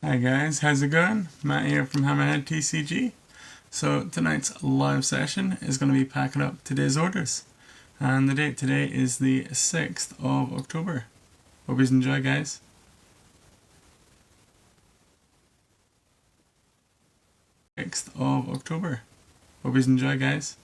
Hi guys, how's it going? Matt here from Hammerhead TCG. So tonight's live session is going to be packing up today's orders. And the date today is the 6th of October. Hope you enjoy, guys. October. Hope you enjoy, guys.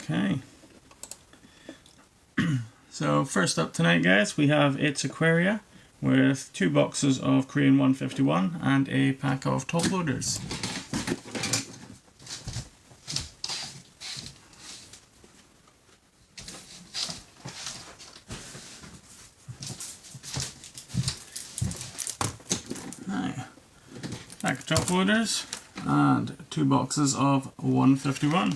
Okay. So first up tonight, guys, we have It's Aquaria with 2 boxes of Korean 151 and a pack of top loaders. Pack of top loaders and 2 boxes of 151.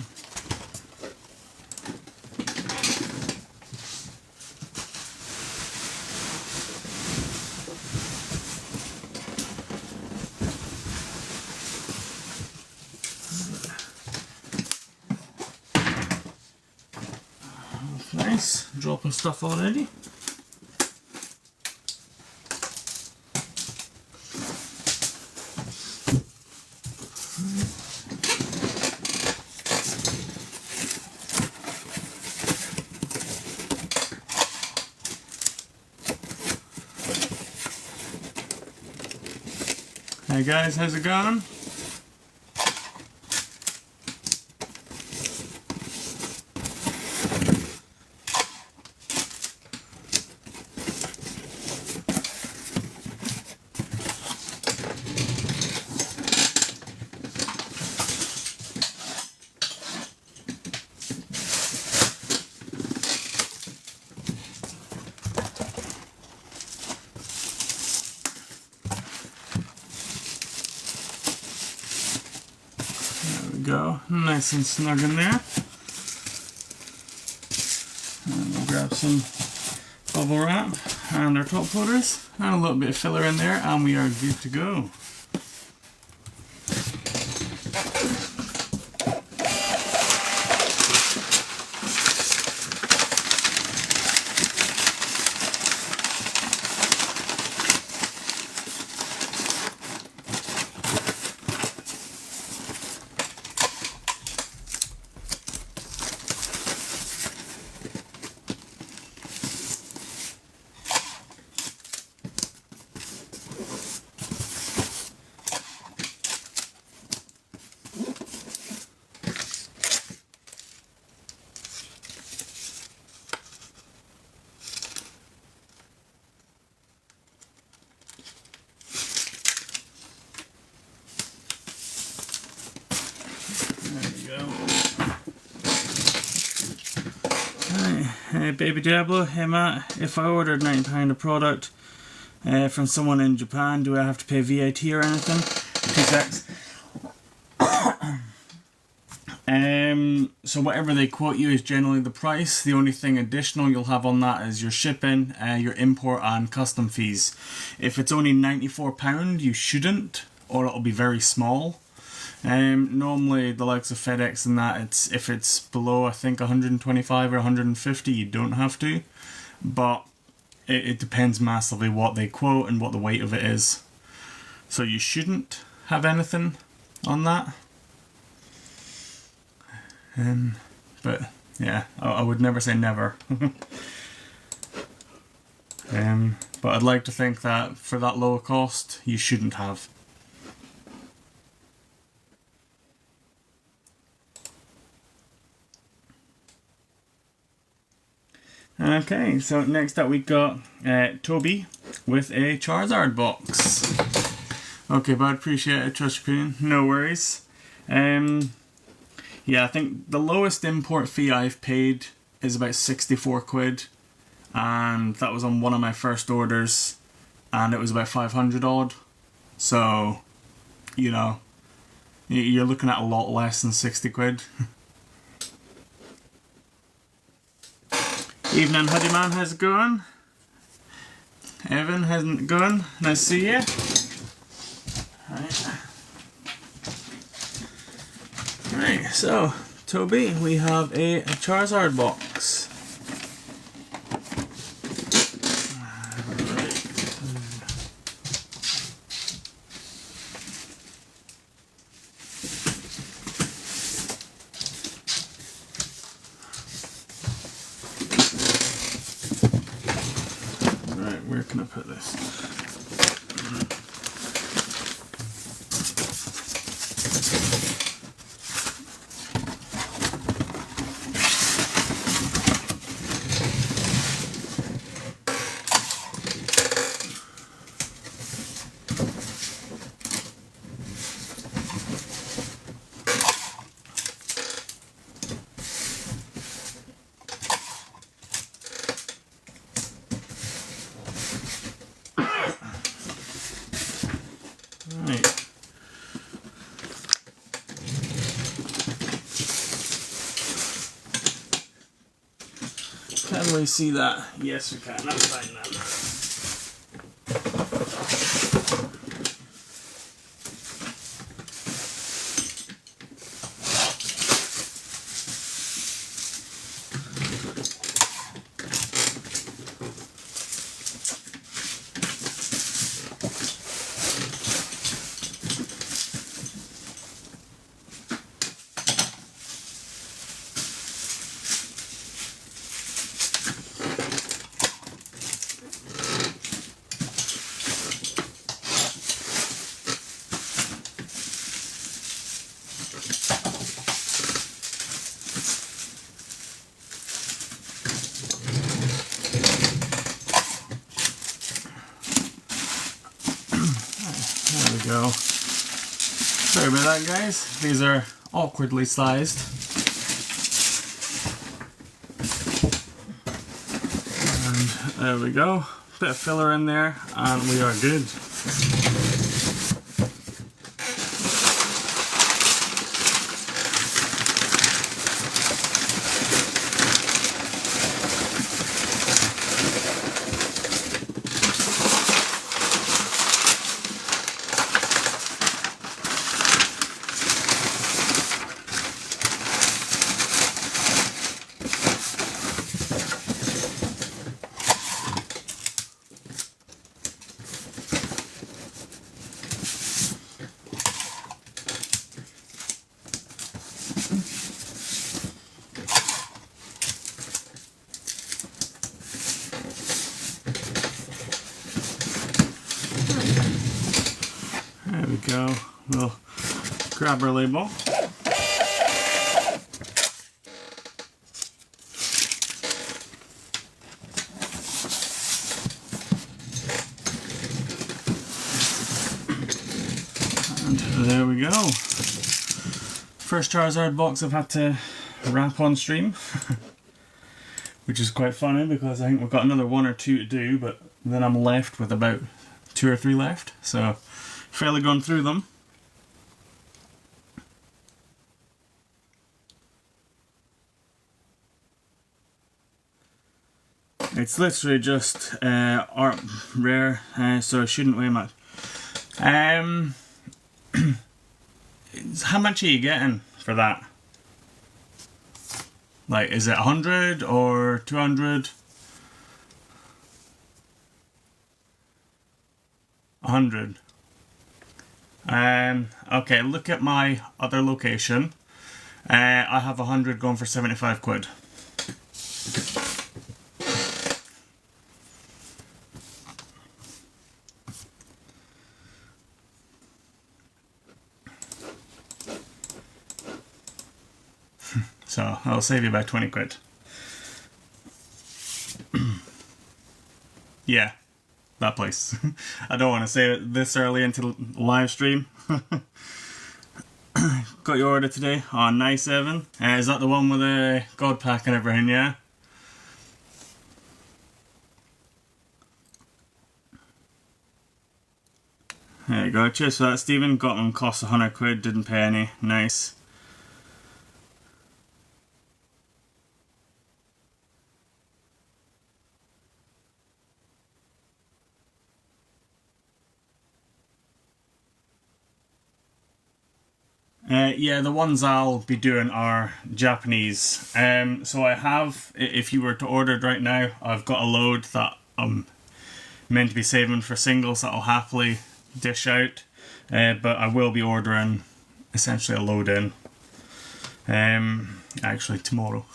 Nice, dropping stuff already. Hey guys, how's it going? Go nice and snug in there, and we'll grab some bubble wrap and our top loaders and a little bit of filler in there, and we are good to go. Hey Baby Diablo, hey Matt, if I ordered £9 a product from someone in Japan, do I have to pay VAT or anything? 2 secs. So whatever they quote you is generally the price. The only thing additional you'll have on that is your shipping, your import and custom fees. If it's only £94, you shouldn't, or it'll be very small. Normally the likes of FedEx and that, if it's below I think 125 or 150, you don't have to, but it depends massively what they quote and what the weight of it is. So you shouldn't have anything on that. But yeah, I would never say never. But I'd like to think that for that lower cost, you shouldn't have. Okay, so next up we got Toby with a Charizard box. Okay, bud, appreciate it, trust your opinion, no worries. Yeah, I think the lowest import fee I've paid is about 64 quid, and that was on one of my first orders, and it was about 500 odd. So, you know, you're looking at a lot less than 60 quid. Evening, Hoodie Man, how's it going? Evan, hasn't it gone? Nice to see you. Right, so Toby, we have a Charizard box. Right, where can I put this? Right. Can we see that? Yes, we can. That's fine then. There we go. Sorry about that, guys. These are awkwardly sized. And there we go. Bit of filler in there, and we are good. There we go. We'll grab our label. And there we go. First Charizard box I've had to wrap on stream. Which is quite funny because I think we've got another one or two to do, but then I'm left with about 2 or 3 left. So, fairly gone through them. It's literally just art rare, so it shouldn't weigh much. How much are you getting for that? Like, is it 100 or 200? 100. Okay, look at my other location. I have 100 going for 75 quid. So I'll save you about 20 quid. Yeah, that place. I don't want to say it this early into the live stream. Got your order today? Oh, nice, Evan. Is that the one with the God Pack and everything, yeah? There you go. Cheers for that, Stephen. Got them, cost 100 quid, didn't pay any. Nice. Yeah, the ones I'll be doing are Japanese. So I have, if you were to order it right now, I've got a load that I'm meant to be saving for singles that I'll happily dish out. But I will be ordering essentially a load in. Actually tomorrow.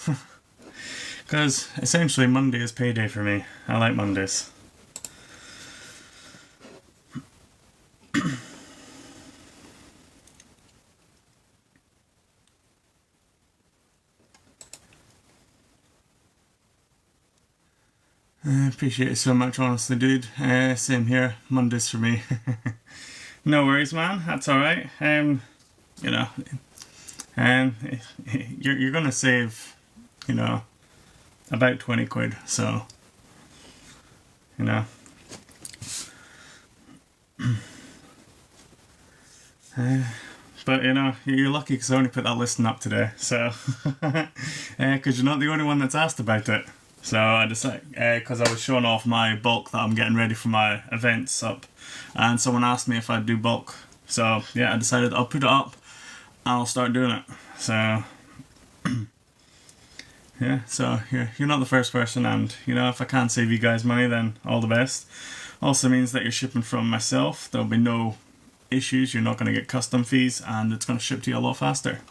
Because essentially Monday is payday for me. I like Mondays. I appreciate it so much, honestly, dude. Same here. Mondays for me. No worries, man. That's alright. You know, you're gonna save, you know, about 20 quid, so, you know. But, you know, you're lucky because I only put that listing up today, so. Because you're not the only one that's asked about it. So I decided, because I was showing off my bulk that I'm getting ready for my events up, and someone asked me if I'd do bulk. So yeah, I decided I'll put it up and I'll start doing it. So yeah, so you're not the first person, and you know, if I can save you guys money, then all the best. Also means that you're shipping from myself. There'll be no issues. You're not going to get custom fees, and it's going to ship to you a lot faster.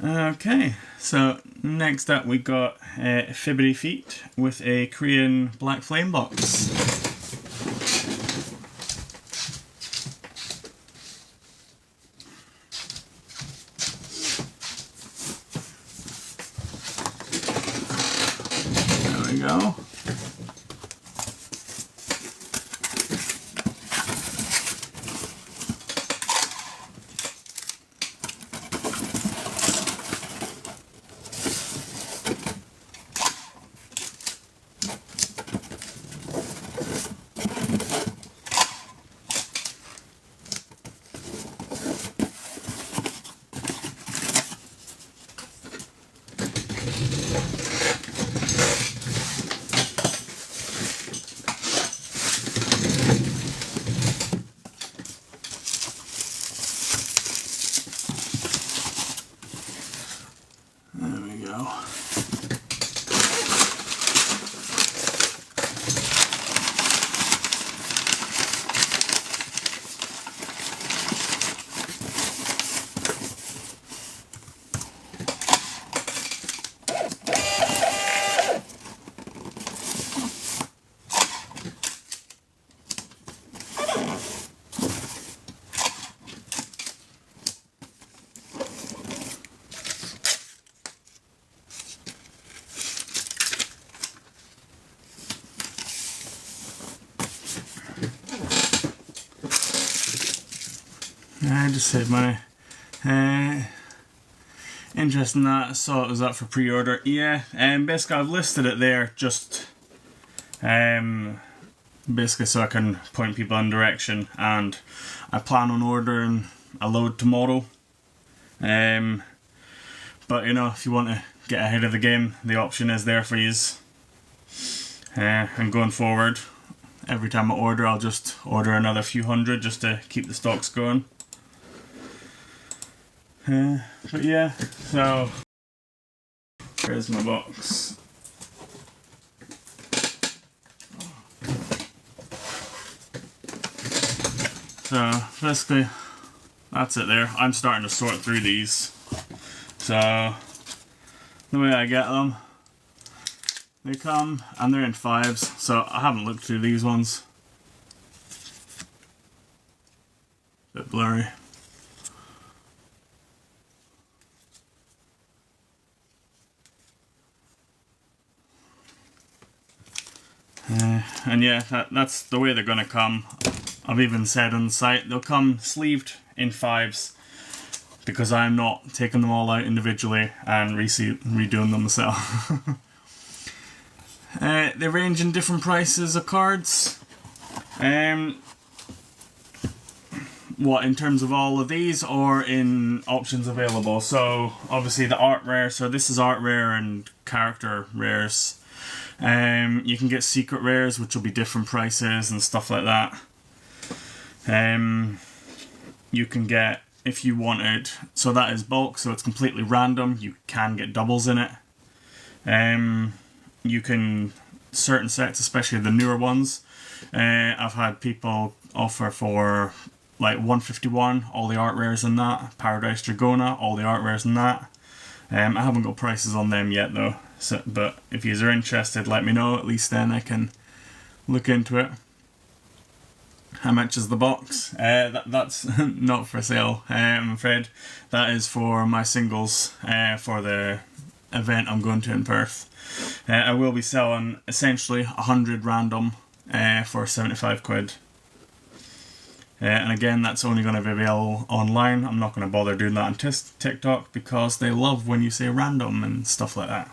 Okay, so next up we got Fibity Feet with a Korean Black Flame box. There we go. There we go. I just saved money. Interesting that I saw it was up for pre-order. Yeah, basically I've listed it there just basically so I can point people in direction, and I plan on ordering a load tomorrow. But you know, if you want to get ahead of the game, the option is there for you. And going forward, every time I order, I'll just order another few hundred just to keep the stocks going. But yeah, so here's my box. So basically, that's it there. I'm starting to sort through these. So the way I get them, they come and they're in 5s. So I haven't looked through these ones. Bit blurry. And yeah, that's the way they're going to come. I've even said on the site they'll come sleeved in 5s because I'm not taking them all out individually and redoing them myself. They range in different prices of cards. What, in terms of all of these or in options available? So obviously the art rare, so this is art rare and character rares. You can get secret rares, which will be different prices and stuff like that. You can get, if you wanted, so that is bulk, so it's completely random. You can get doubles in it. You can, certain sets, especially the newer ones, I've had people offer for like 151, all the art rares in that. Paradise Dragona, all the art rares in that. I haven't got prices on them yet though, so, but if you are interested, let me know, at least then I can look into it. How much is the box? That's not for sale, I'm afraid. That is for my singles for the event I'm going to in Perth. I will be selling essentially 100 random for 75 quid. And again, that's only going to be available online. I'm not going to bother doing that on TikTok because they love when you say random and stuff like that.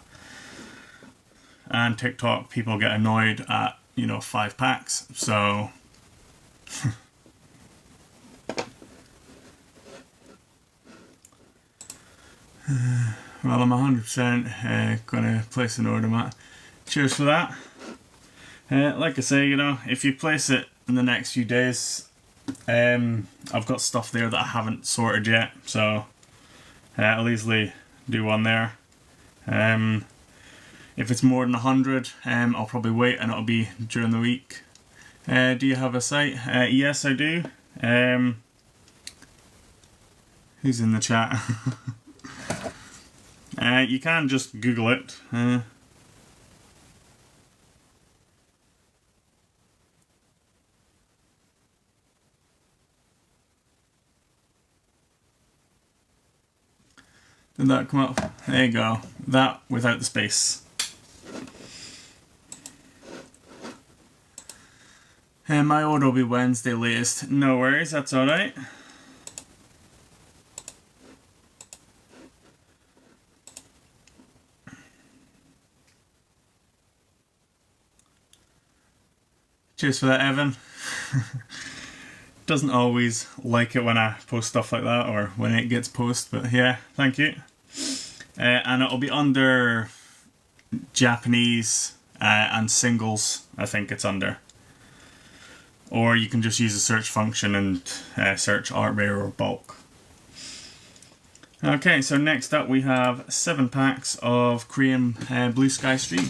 And TikTok, people get annoyed at, 5 packs, so... Well, I'm 100% gonna place an order, Matt. Cheers for that. Like I say, if you place it in the next few days, I've got stuff there that I haven't sorted yet, so I'll easily do one there. If it's more than 100, I'll probably wait and it'll be during the week. Do you have a site? Yes, I do. Who's in the chat? You can just Google it. Did that come up? There you go. That without the space. My order will be Wednesday latest. No worries, that's alright. Cheers for that, Evan. Doesn't always like it when I post stuff like that or when it gets posted, but yeah, thank you. And it'll be under Japanese and singles, I think it's under. Or you can just use the search function and search art rare or bulk. Okay, so next up we have 7 packs of Korean Blue Sky Stream.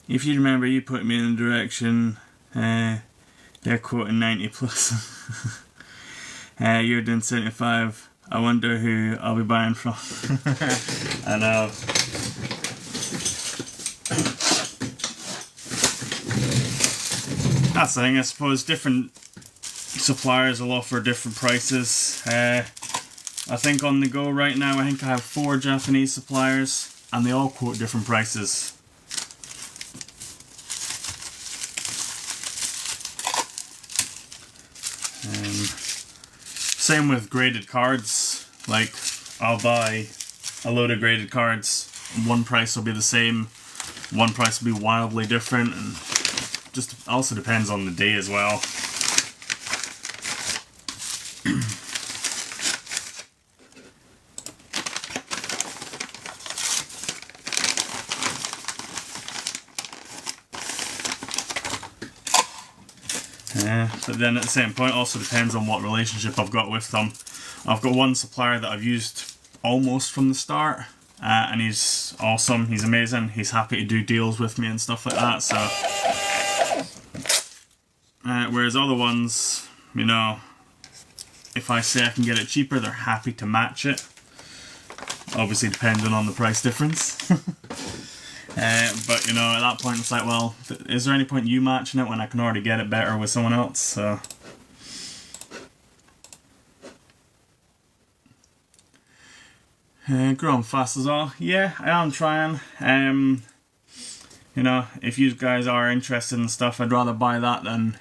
If you remember, you put me in the direction, they're quoting 90 plus. You're doing 75. I wonder who I'll be buying from. I know. That's the thing, I suppose different suppliers will offer different prices. I think on the go right now, I think I have 4 Japanese suppliers and they all quote different prices. Same with graded cards, like I'll buy a load of graded cards, one price will be the same, one price will be wildly different, and just also depends on the day as well. But then at the same point, also depends on what relationship I've got with them. I've got one supplier that I've used almost from the start, and he's awesome, he's amazing, he's happy to do deals with me and stuff like that, so... whereas other ones, if I say I can get it cheaper, they're happy to match it. Obviously depending on the price difference. But at that point it's like, well, is there any point you matching it when I can already get it better with someone else? So growing fast as well. Yeah, I am trying. If you guys are interested in stuff, I'd rather buy that than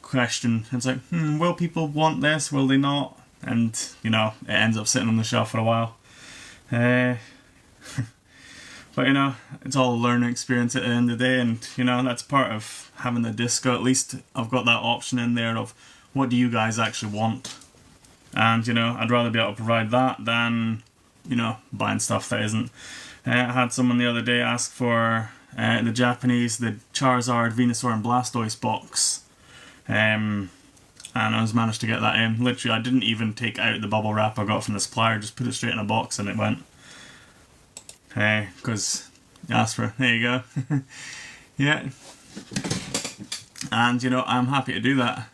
question. It's like, will people want this? Will they not? And, you know, it ends up sitting on the shelf for a while. But, you know, it's all a learning experience at the end of the day, and, you know, that's part of having the disco. At least I've got that option in there of what do you guys actually want. And, you know, I'd rather be able to provide that than, you know, buying stuff that isn't. I had someone the other day ask for the Charizard, Venusaur and Blastoise box. And I was managed to get that in. Literally, I didn't even take out the bubble wrap I got from the supplier, just put it straight in a box and it went. Because you asked for it. There you go. Yeah. And, you know, I'm happy to do that.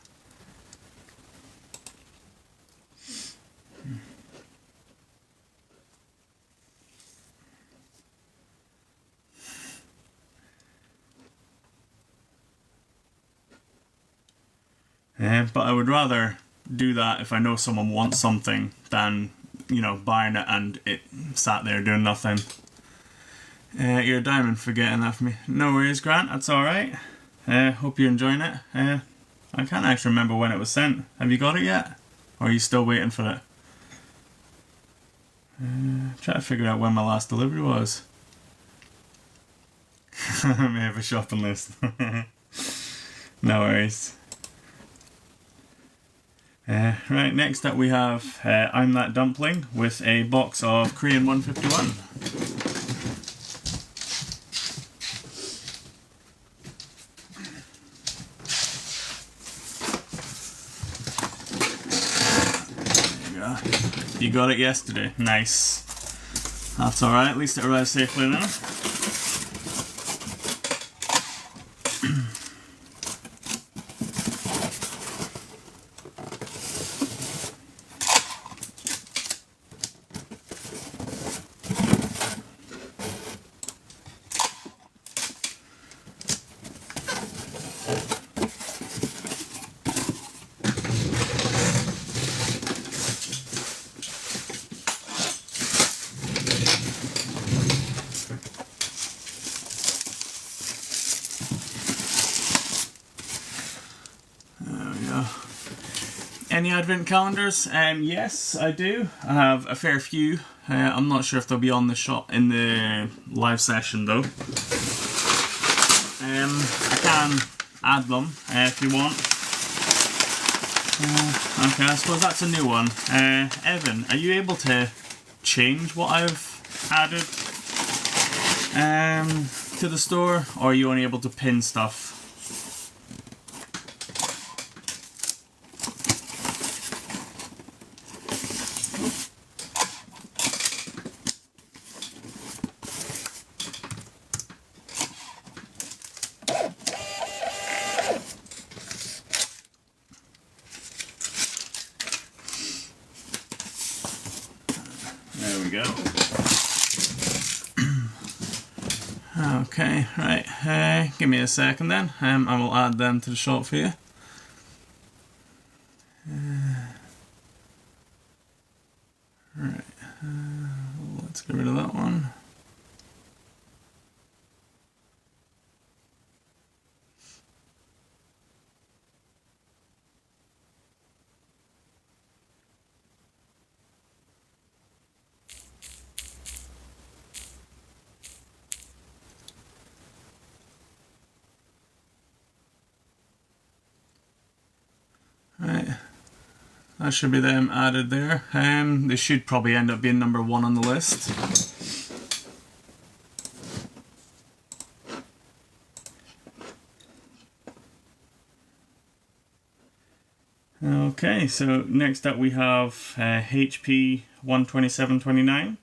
But I would rather do that if I know someone wants something than, you know, buying it and it sat there doing nothing. You're a diamond for getting that for me. No worries, Grant, that's alright. Hope you're enjoying it. I can't actually remember when it was sent. Have you got it yet? Or are you still waiting for it? Try to figure out when my last delivery was. I may have a shopping list. No worries. Right, next up we have I'm That Dumpling with a box of Korean 151. There you go. You got it yesterday. Nice. That's alright, at least it arrived safely now. Any advent calendars? Yes, I do. I have a fair few. I'm not sure if they'll be on the shop in the live session though. I can add them if you want. Okay, I suppose that's a new one. Evan, are you able to change what I've added to the store, or are you only able to pin stuff? There we go. Okay, right. Give me a second then. I will add them to the shop for you. Right. Let's get rid of that one. Right, that should be them added there. They should probably end up being number 1 on the list. Okay, so next up we have HP 12729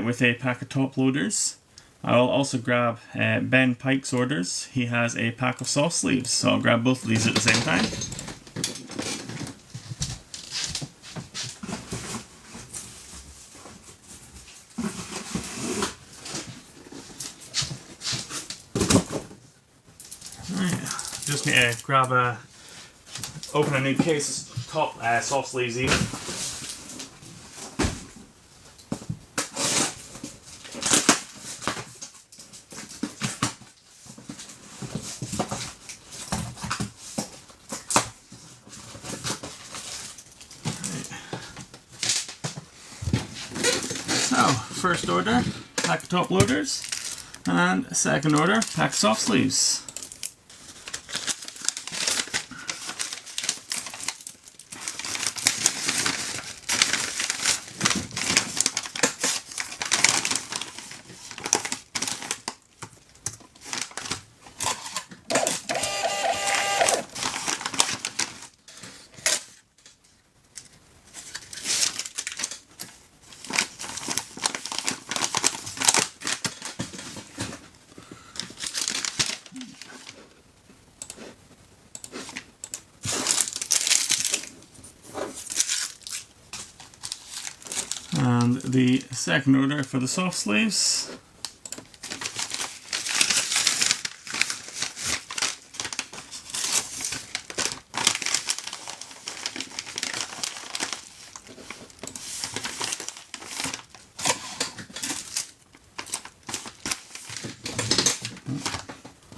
with a pack of top loaders. I'll also grab Ben Pike's orders. He has a pack of soft sleeves, so I'll grab both of these at the same time. Just need to open a new case of top soft sleeves even. first order, pack of top loaders, and second order, pack of soft sleeves. And the second order for the soft sleeves.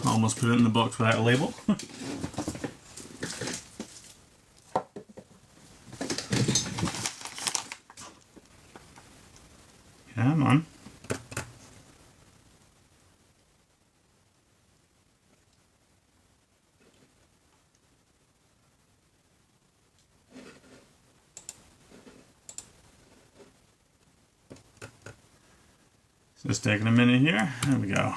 Almost put it in the box without a label. Come on. Just taking a minute here. There we go.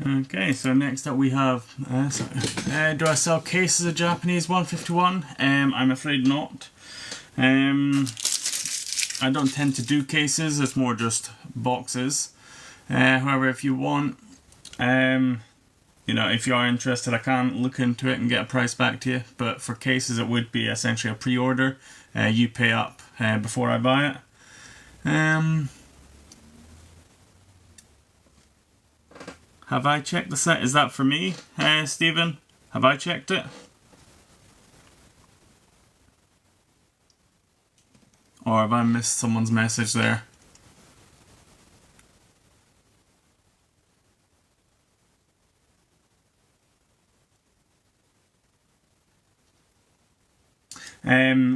Okay, so next up we have, do I sell cases of Japanese 151? I'm afraid not. I don't tend to do cases, it's more just boxes. However, if you want, you know, if you are interested, I can look into it and get a price back to you. But for cases, it would be essentially a pre-order. You pay up before I buy it. Have I checked the set? Is that for me, Stephen? Have I checked it? Or have I missed someone's message there?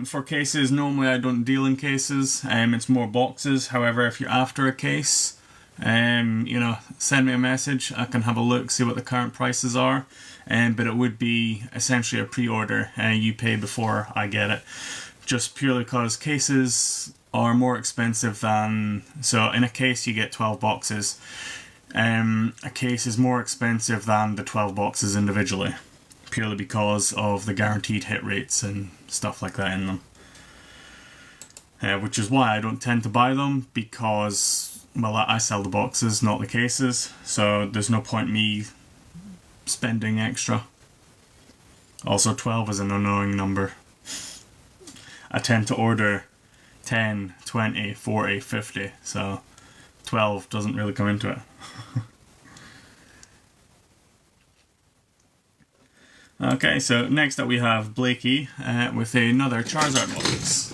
For cases, normally I don't deal in cases. It's more boxes. However, if you're after a case, you know, send me a message. I can have a look, see what the current prices are. But it would be essentially a pre-order. You pay before I get it. Just purely because cases are more expensive than... So in a case you get 12 boxes. A case is more expensive than the 12 boxes individually. Purely because of the guaranteed hit rates and stuff like that in them. Which is why I don't tend to buy them, because, well, I sell the boxes, not the cases, so there's no point me spending extra. Also, 12 is an annoying number. I tend to order 10, 20, 40, 50, so 12 doesn't really come into it. Okay, so next up we have Blakey with another Charizard box.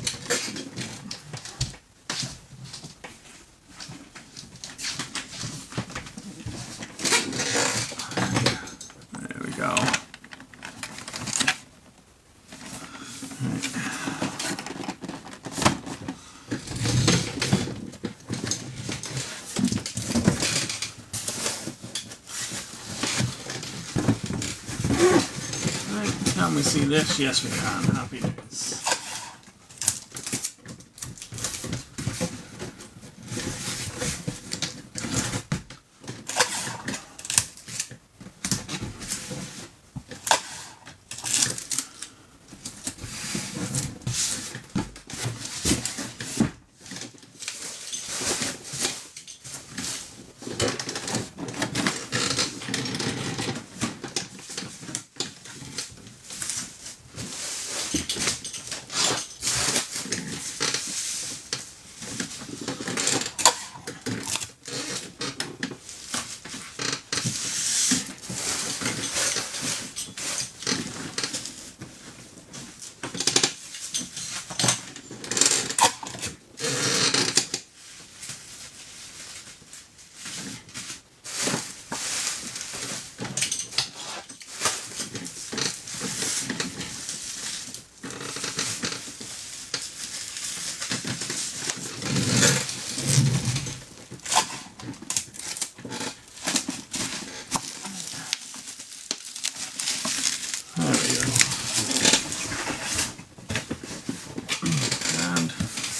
There we go. Right. Can we see this? Yes, we can. Happy days.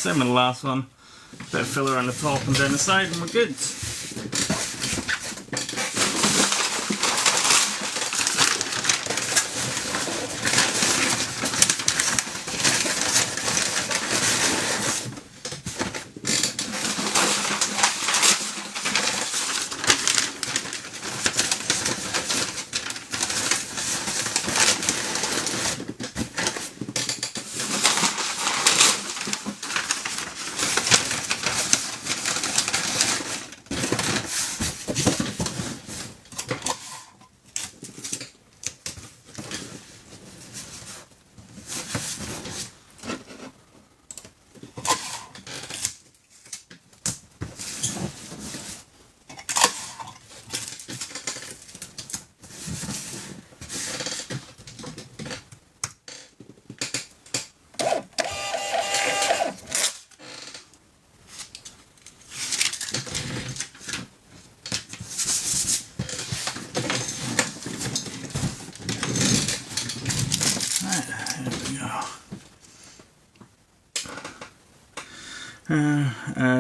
Same with the last one, bit of filler on the top and down the side and we're good.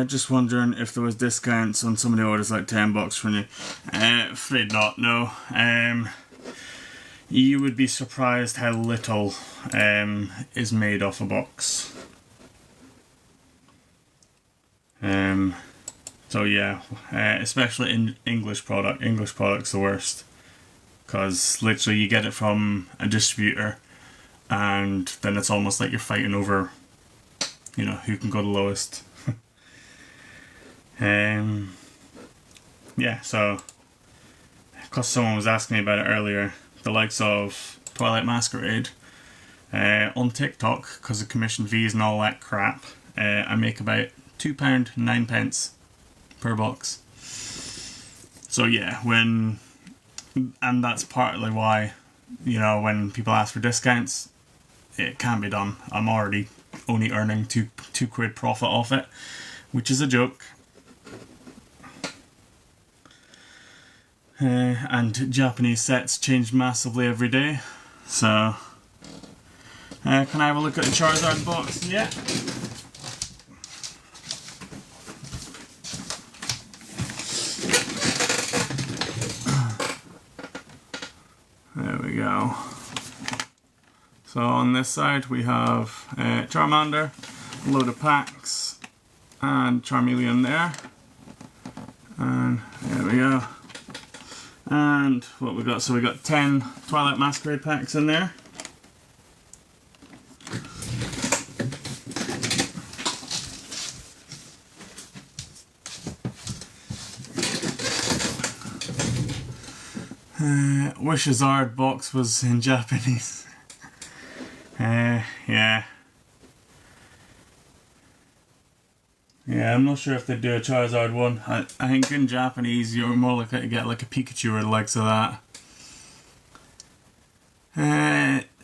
Just wondering if there was discounts on some of the orders, like $10 from you. Afraid not, no. You would be surprised how little is made off a box. So yeah, especially in English product's the worst. Because literally you get it from a distributor and then it's almost like you're fighting over, you know, who can go the lowest. Yeah, so because someone was asking me about it earlier, the likes of Twilight Masquerade on TikTok, because of commission fees and all that crap, I make about £2.09 per box. So yeah, and that's partly why, you know, when people ask for discounts, it can't be done. I'm already only earning two quid profit off it, which is a joke. And Japanese sets change massively every day, so can I have a look at the Charizard box? Yeah. There we go. So on this side we have Charmander, a load of packs, and Charmeleon there, and there we go. And what we got, so we got 10 Twilight Masquerade packs in there. Wishazard box was in Japanese. Yeah. Yeah, I'm not sure if they do a Charizard one. I think in Japanese you're more likely to get like a Pikachu or the likes of that.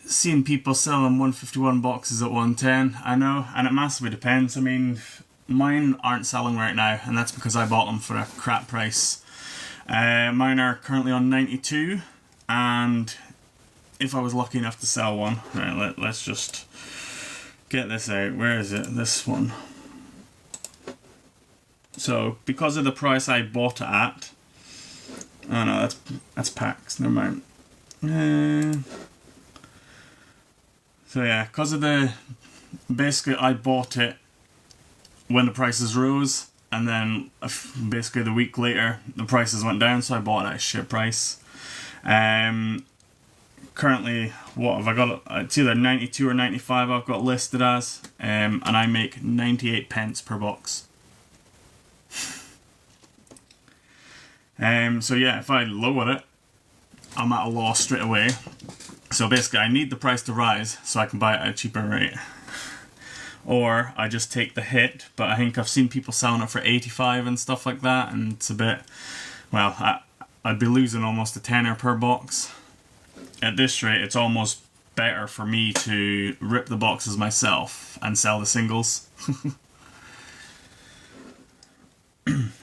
Seeing people selling 151 boxes at 110, I know, and it massively depends. I mean, mine aren't selling right now, and that's because I bought them for a crap price. Mine are currently on 92, and if I was lucky enough to sell one. Right, let's just get this out. Where is it? This one. So because of the price I bought it at, oh no, that's packs. Never mind. So yeah, because of the basically I bought it when the prices rose, and then basically the week later the prices went down, so I bought it at a shit price. Currently, what have I got? It's either 92 or 95 I've got listed as, and I make 98 pence per box. So yeah, if I lower it, I'm at a loss straight away. So basically I need the price to rise so I can buy it at a cheaper rate. Or I just take the hit, but I think I've seen people selling it for 85 and stuff like that, and it's a bit, well, I'd be losing almost a tenner per box. At this rate, it's almost better for me to rip the boxes myself and sell the singles.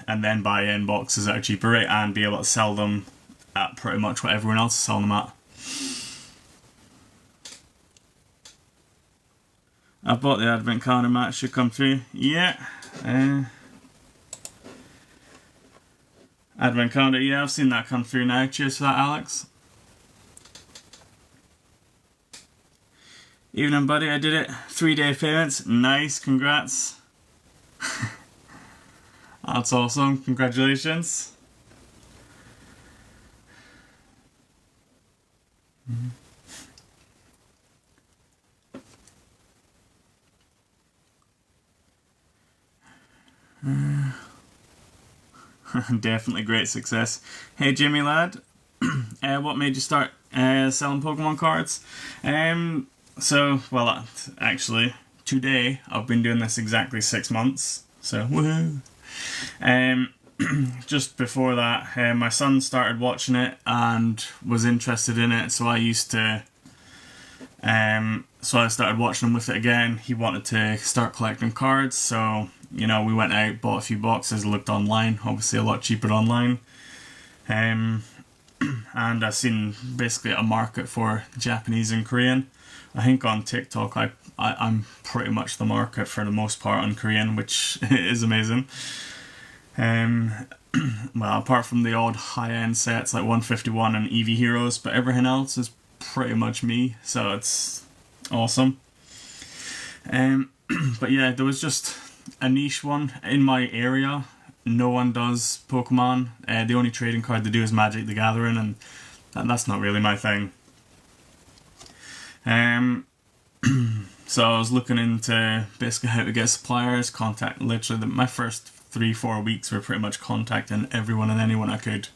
And then buy in boxes at a cheaper rate and be able to sell them at pretty much what everyone else is selling them at. I bought the Advent calendar, Matt, should come through. Yeah. Advent calendar, yeah, I've seen that come through now. Cheers for that, Alex. Evening, buddy, I did it. 3-day payments. Nice, congrats. That's awesome, congratulations. Definitely great success. Hey Jimmy lad, what made you start selling Pokemon cards? So, well, actually, today I've been doing this exactly 6 months, so woohoo! Just before that, my son started watching it and was interested in it, so I started watching him with it again. He wanted to start collecting cards, so you know, we went out, bought a few boxes, looked online, obviously a lot cheaper online. And I've seen basically a market for Japanese and Korean. I think on TikTok I'm pretty much the market for the most part on Korean, which is amazing. Well, apart from the odd high-end sets like 151 and Eevee Heroes, but everything else is pretty much me, so it's awesome. But yeah, there was just a niche one in my area. No one does Pokemon. The only trading card they do is Magic the Gathering, and that's not really my thing. So I was looking into basically how to get suppliers, literally my first 3-4 weeks were pretty much contacting everyone and anyone I could,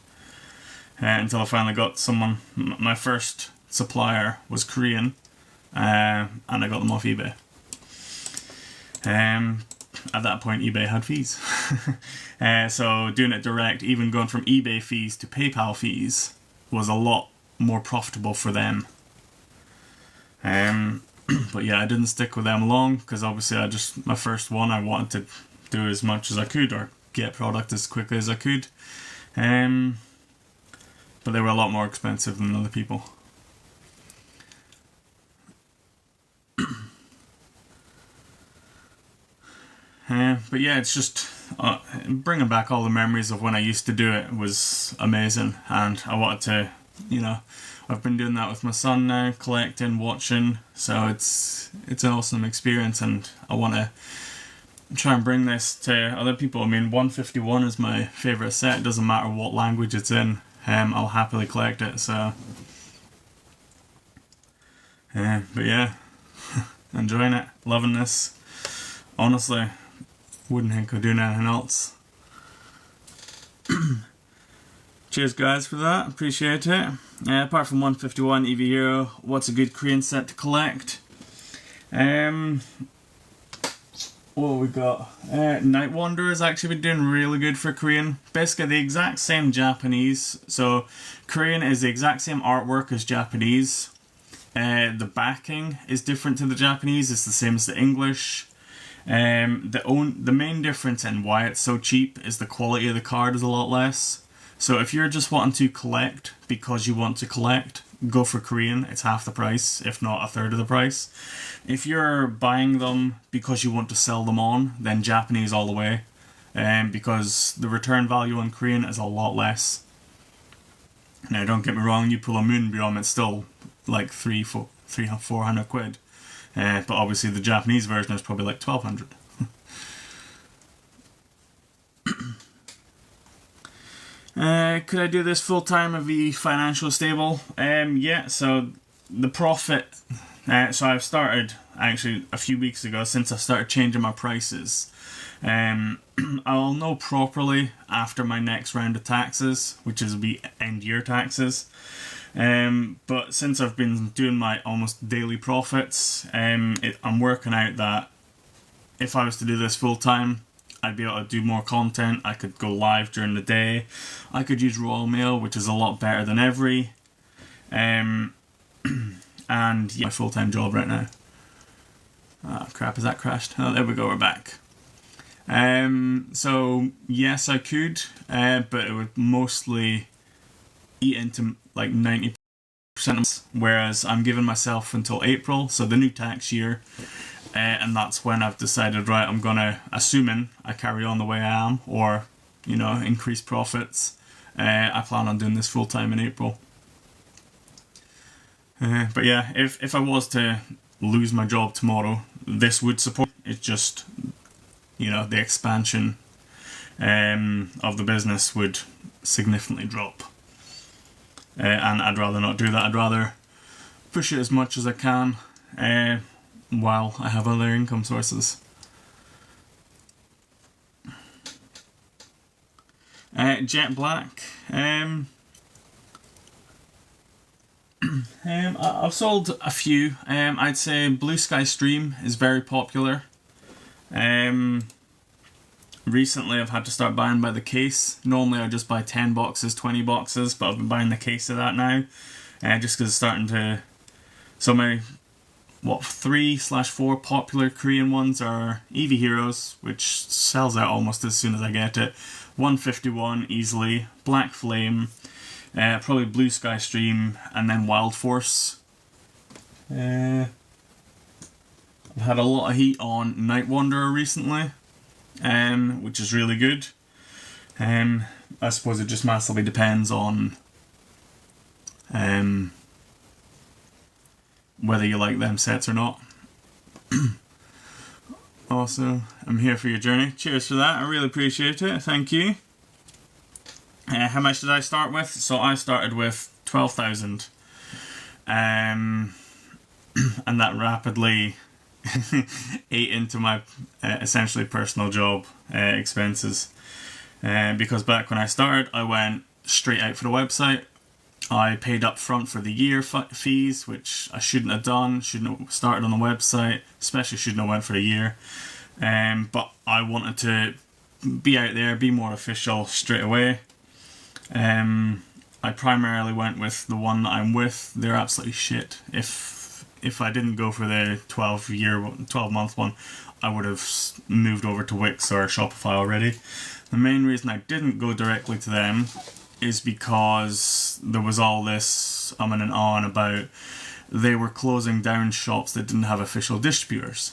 until I finally got someone. My first supplier was Korean, and I got them off eBay. At that point eBay had fees. So doing it direct, even going from eBay fees to PayPal fees, was a lot more profitable for them. But yeah, I didn't stick with them long, because obviously my first one, I wanted to do as much as I could, or get product as quickly as I could. But they were a lot more expensive than other people. But yeah, it's just bringing back all the memories of when I used to do it was amazing, and I wanted to, you know, I've been doing that with my son now, collecting, watching, so it's an awesome experience, and I want to try and bring this to other people. I mean, 151 is my favourite set. It doesn't matter what language it's in, I'll happily collect it, so but yeah, enjoying it, loving this, honestly. Wouldn't think of doing anything else. Cheers guys for that, appreciate it. Apart from 151 Eevee Hero, what's a good Korean set to collect? What have we got? Night Wanderer has actually been doing really good for Korean. Basically the exact same Japanese, so Korean is the exact same artwork as Japanese. The backing is different to the Japanese, it's the same as the English. The main difference in why it's so cheap is the quality of the card is a lot less. So if you're just wanting to collect because you want to collect, go for Korean. It's half the price, if not a third of the price. If you're buying them because you want to sell them on, then Japanese all the way. Because the return value on Korean is a lot less. Now, don't get me wrong, you pull a Moonbyom, it's still like 400 quid. But obviously the Japanese version is probably like 1200. Could I do this full time and be financially stable? Yeah, so the profit. So I've started actually a few weeks ago since I started changing my prices. I'll know properly after my next round of taxes, which is be end year taxes. But since I've been doing my almost daily profits, I'm working out that if I was to do this full time, I'd be able to do more content. I could go live during the day. I could use Royal Mail, which is a lot better than Every. And yeah, my full-time job right now. Ah, crap, has that crashed? Oh, there we go, we're back. So yes, I could, but it would mostly eat into like 90%, whereas I'm giving myself until April, so the new tax year. And that's when I've decided, right, I'm gonna, assuming I carry on the way I am, or, you know, increase profits, I plan on doing this full time in April. But yeah, if I was to lose my job tomorrow, this would support. It's just, you know, the expansion of the business would significantly drop. And I'd rather not do that. I'd rather push it as much as I can while I have other income sources. Jet Black. I've sold a few. I'd say Blue Sky Stream is very popular. Recently I've had to start buying by the case. Normally I just buy 10 boxes, 20 boxes, but I've been buying the case of that now. Just because it's starting to... So my 3/4 popular Korean ones are Eevee Heroes, which sells out almost as soon as I get it. 151 easily, Black Flame, probably Blue Sky Stream, and then Wild Force. I've had a lot of heat on Night Wanderer recently, which is really good. I suppose it just massively depends on whether you like them sets or not. Also, I'm here for your journey. Cheers for that, I really appreciate it, thank you. How much did I start with? So I started with 12,000. And that rapidly ate into my essentially personal job expenses. Because back when I started, I went straight out for the website. I paid up front for the year fees, which I shouldn't have done, shouldn't have started on the website, especially shouldn't have went for a year. But I wanted to be out there, be more official straight away. I primarily went with the one that I'm with. They're absolutely shit. If I didn't go for the 12-month one, I would have moved over to Wix or Shopify already. The main reason I didn't go directly to them is because there was all this umming and ahhing about they were closing down shops that didn't have official distributors.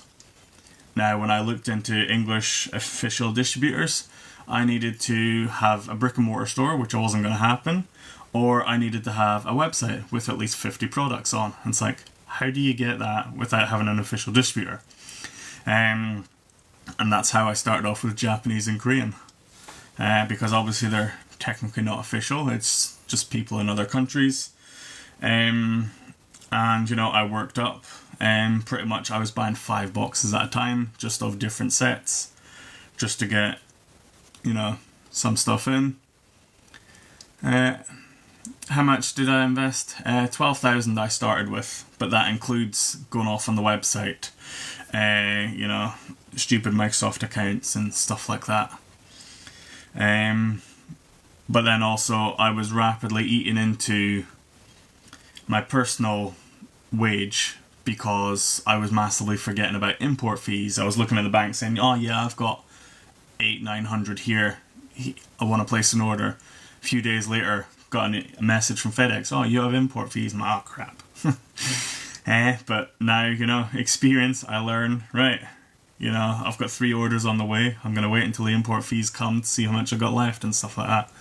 Now, when I looked into English official distributors, I needed to have a brick and mortar store, which wasn't going to happen, or I needed to have a website with at least 50 products on. And it's like, how do you get that without having an official distributor? And that's how I started off with Japanese and Korean. Because obviously they're technically not official, it's just people in other countries. And, you know, I worked up, and pretty much I was buying 5 boxes at a time, just of different sets, just to get, you know, some stuff in. How much did I invest? 12,000 I started with, but that includes going off on the website, you know, stupid Microsoft accounts and stuff like that. But then also I was rapidly eating into my personal wage because I was massively forgetting about import fees. I was looking at the bank saying, oh yeah, I've got 800-900 here, I want to place an order. A few days later, got a message from FedEx. Oh, you have import fees. I'm like, oh crap. But now, experience, I learn, right, I've got 3 orders on the way. I'm going to wait until the import fees come to see how much I got left and stuff like that.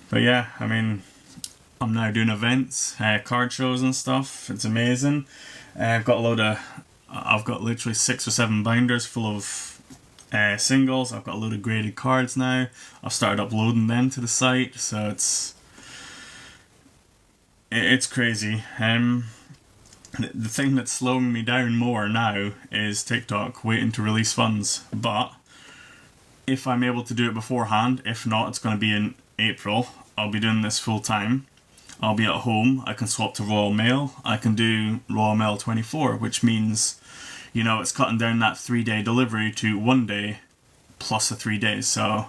But yeah, I mean, I'm now doing events, card shows and stuff. It's amazing. I've got literally 6 or 7 binders full of singles. I've got a load of graded cards now. I've started uploading them to the site, so it's crazy. The thing that's slowing me down more now is TikTok waiting to release funds. But if I'm able to do it beforehand, if not, it's going to be in April. I'll be doing this full time. I'll be at home. I can swap to Royal Mail. I can do Royal Mail 24, which means, it's cutting down that 3-day delivery to 1 day plus the 3 days. So,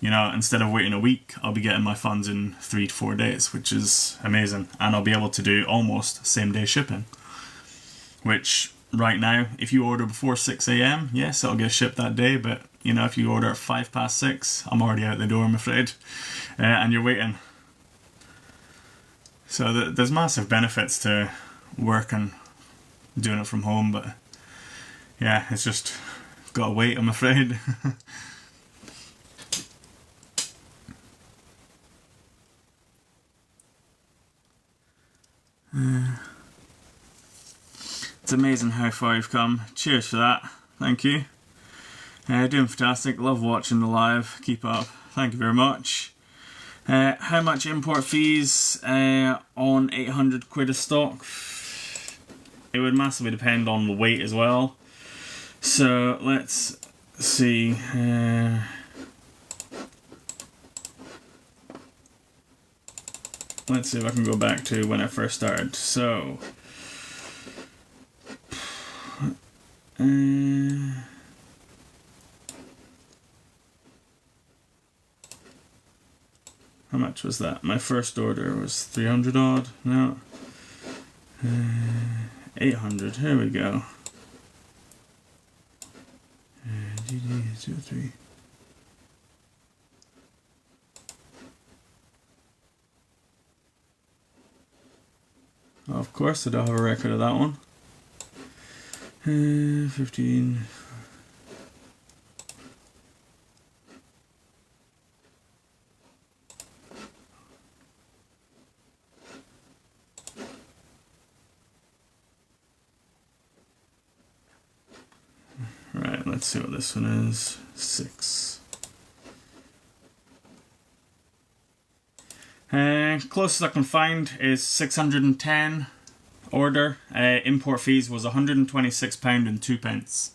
instead of waiting a week, I'll be getting my funds in 3 to 4 days, which is amazing. And I'll be able to do almost same day shipping, which right now, if you order before 6 a.m, yes, it'll get shipped that day. But, if you order at 6:05, I'm already out the door, I'm afraid. And you're waiting. So there's massive benefits to working, doing it from home, but yeah, it's just gotta wait, I'm afraid. It's amazing how far you've come. Cheers for that. Thank you. Doing fantastic. Love watching the live. Keep up. Thank you very much. How much import fees on 800 quid of stock? It would massively depend on the weight as well. So let's see. Let's see if I can go back to when I first started. So how much was that? My first order was 300 odd. No. 800. Here we go. GD03. Of course, I don't have a record of that one. 15. Right, let's see what this one is. 6. Closest I can find is 610 order. Import fees was £126 and 2 pence.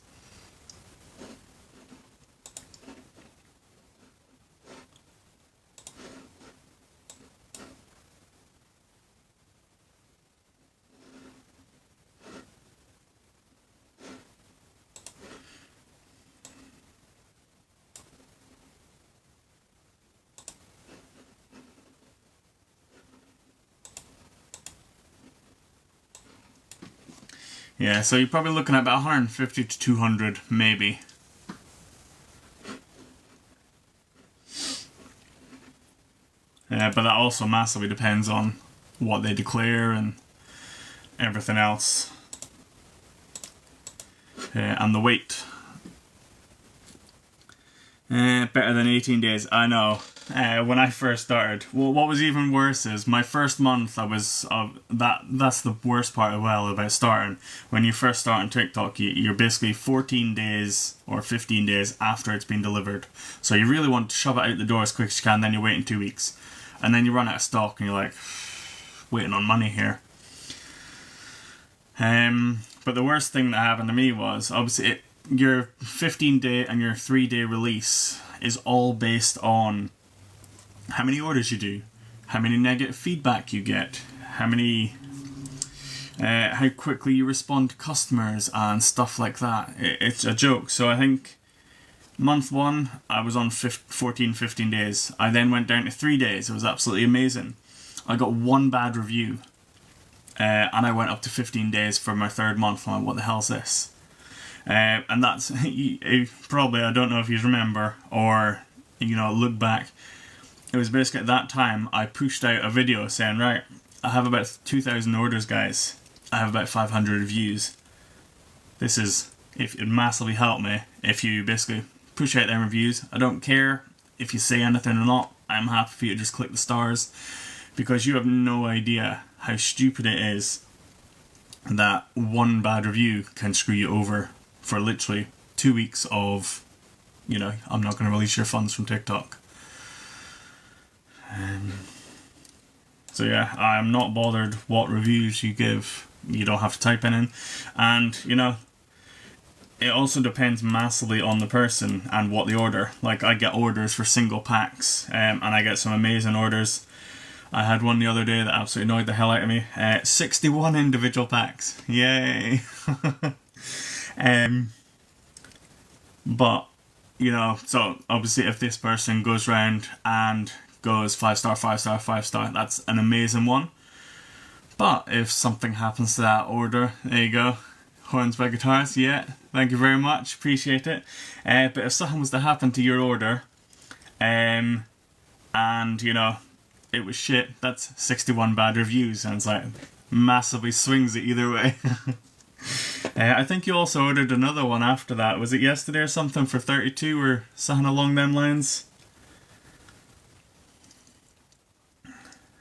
Yeah, so you're probably looking at about 150 to 200, maybe. But that also massively depends on what they declare and everything else. And the weight. Better than 18 days, I know. When I first started, well, what was even worse is my first month. I was that's the worst part as well about starting. When you first start on TikTok, you're basically 14 days or 15 days after it's been delivered. So you really want to shove it out the door as quick as you can. Then you're waiting 2 weeks, and then you run out of stock, and you're like waiting on money here. But the worst thing that happened to me was obviously your 15-day and your 3-day release is all based on how many orders you do, how many negative feedback you get, how quickly you respond to customers and stuff like that. It's a joke. So I think month 1 I was on 15 days. I then went down to 3 days. It was absolutely amazing. I got 1 bad review, and I went up to 15 days for my 3rd month. I'm like, what the hell's this? And that's probably, I don't know if you remember, or look back, it was basically at that time I pushed out a video saying, right, I have about 2,000 orders, guys. I have about 500 reviews. It massively helped me if you basically push out them reviews. I don't care if you say anything or not. I'm happy for you to just click the stars, because you have no idea how stupid it is that one bad review can screw you over for literally 2 weeks of, I'm not going to release your funds from TikTok. So yeah, I'm not bothered what reviews you give. You don't have to type in. And, it also depends massively on the person and what they order. Like, I get orders for single packs, and I get some amazing orders. I had one the other day that absolutely annoyed the hell out of me. 61 individual packs. Yay! But, so obviously if this person goes round and goes 5 star, 5 star, 5 star, that's an amazing one. But if something happens to that order, there you go. Horns by Guitars, yeah, thank you very much, appreciate it. But if something was to happen to your order, and it was shit, that's 61 bad reviews, and it's like massively swings it either way. I think you also ordered another one after that. Was it yesterday or something for 32 or something along them lines?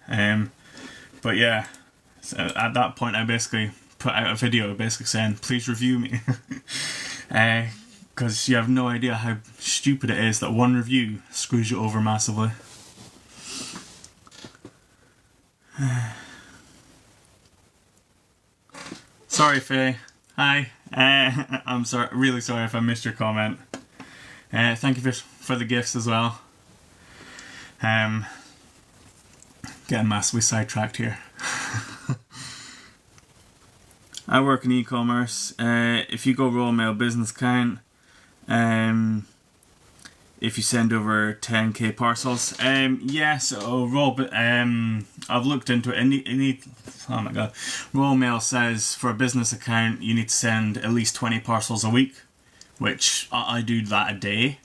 But yeah, so at that point I basically put out a video basically saying, please review me. Because you have no idea how stupid it is that one review screws you over massively. Sorry, Faye. Hi. I'm sorry, really sorry if I missed your comment. Thank you for the gifts as well. Getting massively sidetracked here. I work in e-commerce. If you go Royal Mail business account, if you send over 10k parcels, yeah, so I've looked into it. Oh my god, Royal Mail says for a business account you need to send at least 20 parcels a week, which I do that a day.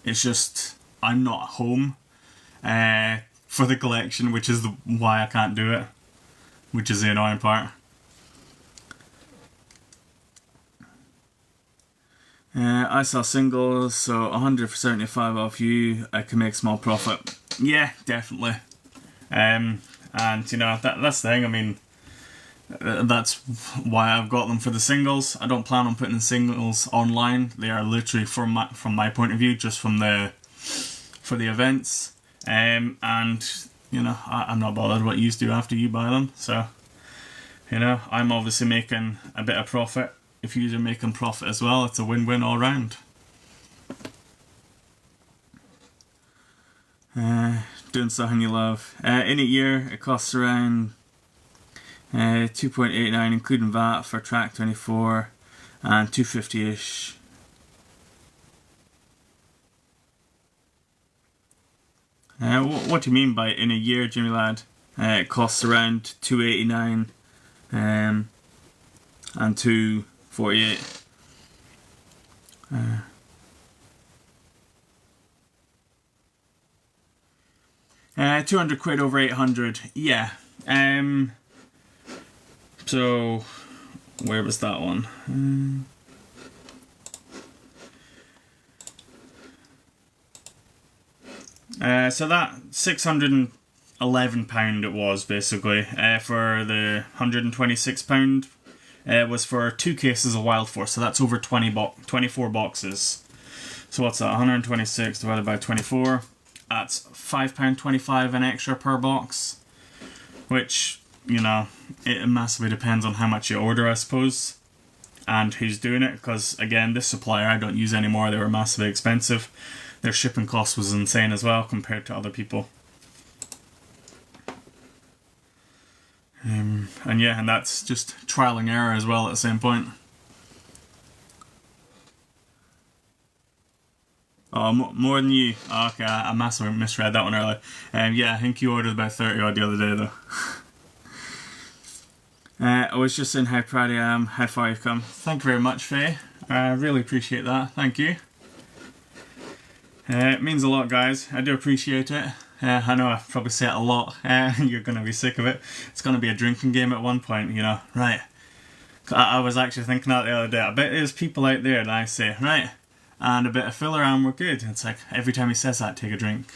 It's just I'm not at home for the collection, which is why I can't do it, which is the annoying part. I sell singles, so 100 for 75 off you. I can make small profit. Yeah, definitely. And that's the thing. I mean, that's why I've got them for the singles. I don't plan on putting the singles online. They are literally from my point of view, just for the events. I'm not bothered what you do after you buy them. So, I'm obviously making a bit of profit. If you're making profit as well, it's a win-win all round. Doing something you love. In a year, it costs around 2.89 including VAT for track 24 and 250-ish. What do you mean by in a year, Jimmy lad? It costs around 289 and 248. 200 quid over 800. Yeah. So where was that one? So that £611 it was basically for the £126 was for 2 cases of Wild Force, so that's over 24 boxes. So what's that? 126 divided by 24. That's £5.25 an extra per box, which it massively depends on how much you order, I suppose, and who's doing it. Because again, this supplier I don't use anymore. They were massively expensive. Their shipping cost was insane as well compared to other people. And that's just trial and error as well at the same point. Oh, more than you. Oh, okay, I massively misread that one earlier. Yeah, I think you ordered about 30 odd the other day though. I was just saying how proud I am, how far you've come. Thank you very much, Faye. I really appreciate that. Thank you. It means a lot, guys. I do appreciate it. I know I probably say it a lot. You're going to be sick of it. It's going to be a drinking game at one point, you know. Right. I was actually thinking that the other day. I bet there's people out there that I say, right, and a bit of filler and we're good. It's like, every time he says that, take a drink.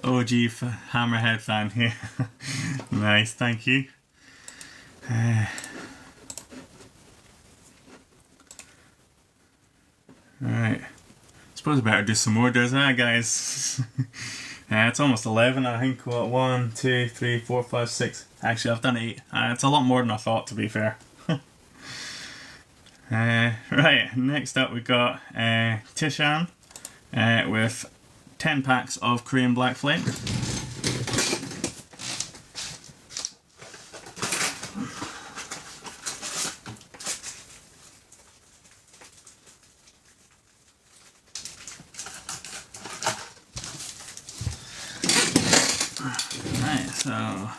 OG Hammerhead fan here. Nice, thank you. Alright. Suppose I better do some orders, guys? It's almost 11, I think. What, 1, 2, 3, 4, 5, 6. Actually, I've done 8. It's a lot more than I thought, to be fair. Right, next up we got Tishan with 10 packs of Korean Black Flame. Right, so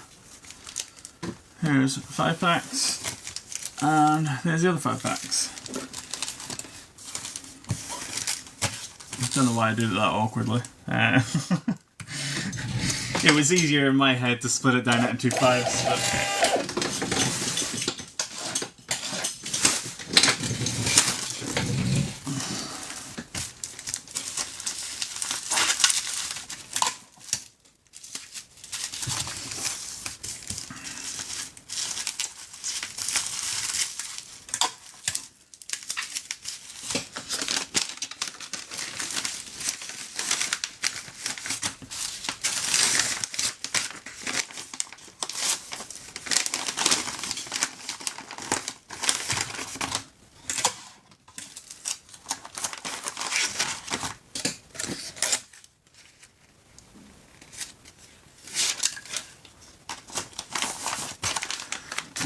here's 5 packs, and there's the other 5 packs. I don't know why I did it that awkwardly. It was easier in my head to split it down into 5s, but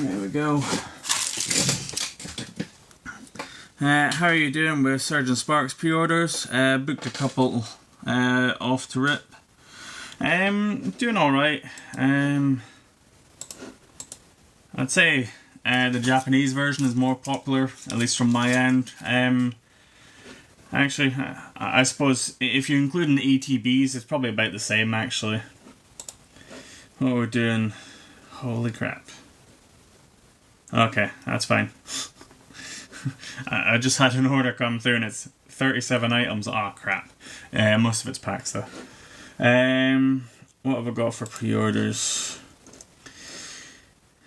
there we go. How are you doing with Surgeon Sparks pre-orders? Booked a couple off to rip. Doing alright. I'd say the Japanese version is more popular, at least from my end. Actually, I suppose if you include the ETBs, it's probably about the same actually. What we're doing, holy crap. Okay, that's fine. I just had an order come through and it's 37 items. Oh crap. Most of it's packs though. What have I got for pre-orders?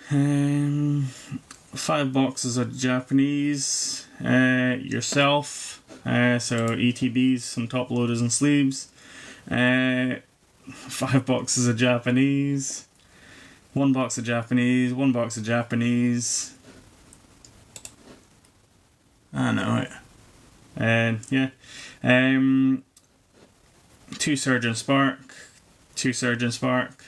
5 boxes of Japanese. Yourself. So ETBs, some top loaders and sleeves. 5 boxes of Japanese. 1 box of Japanese, 1 box of Japanese. I know it. Yeah. 2 Surgeon Spark, 2 Surgeon Spark,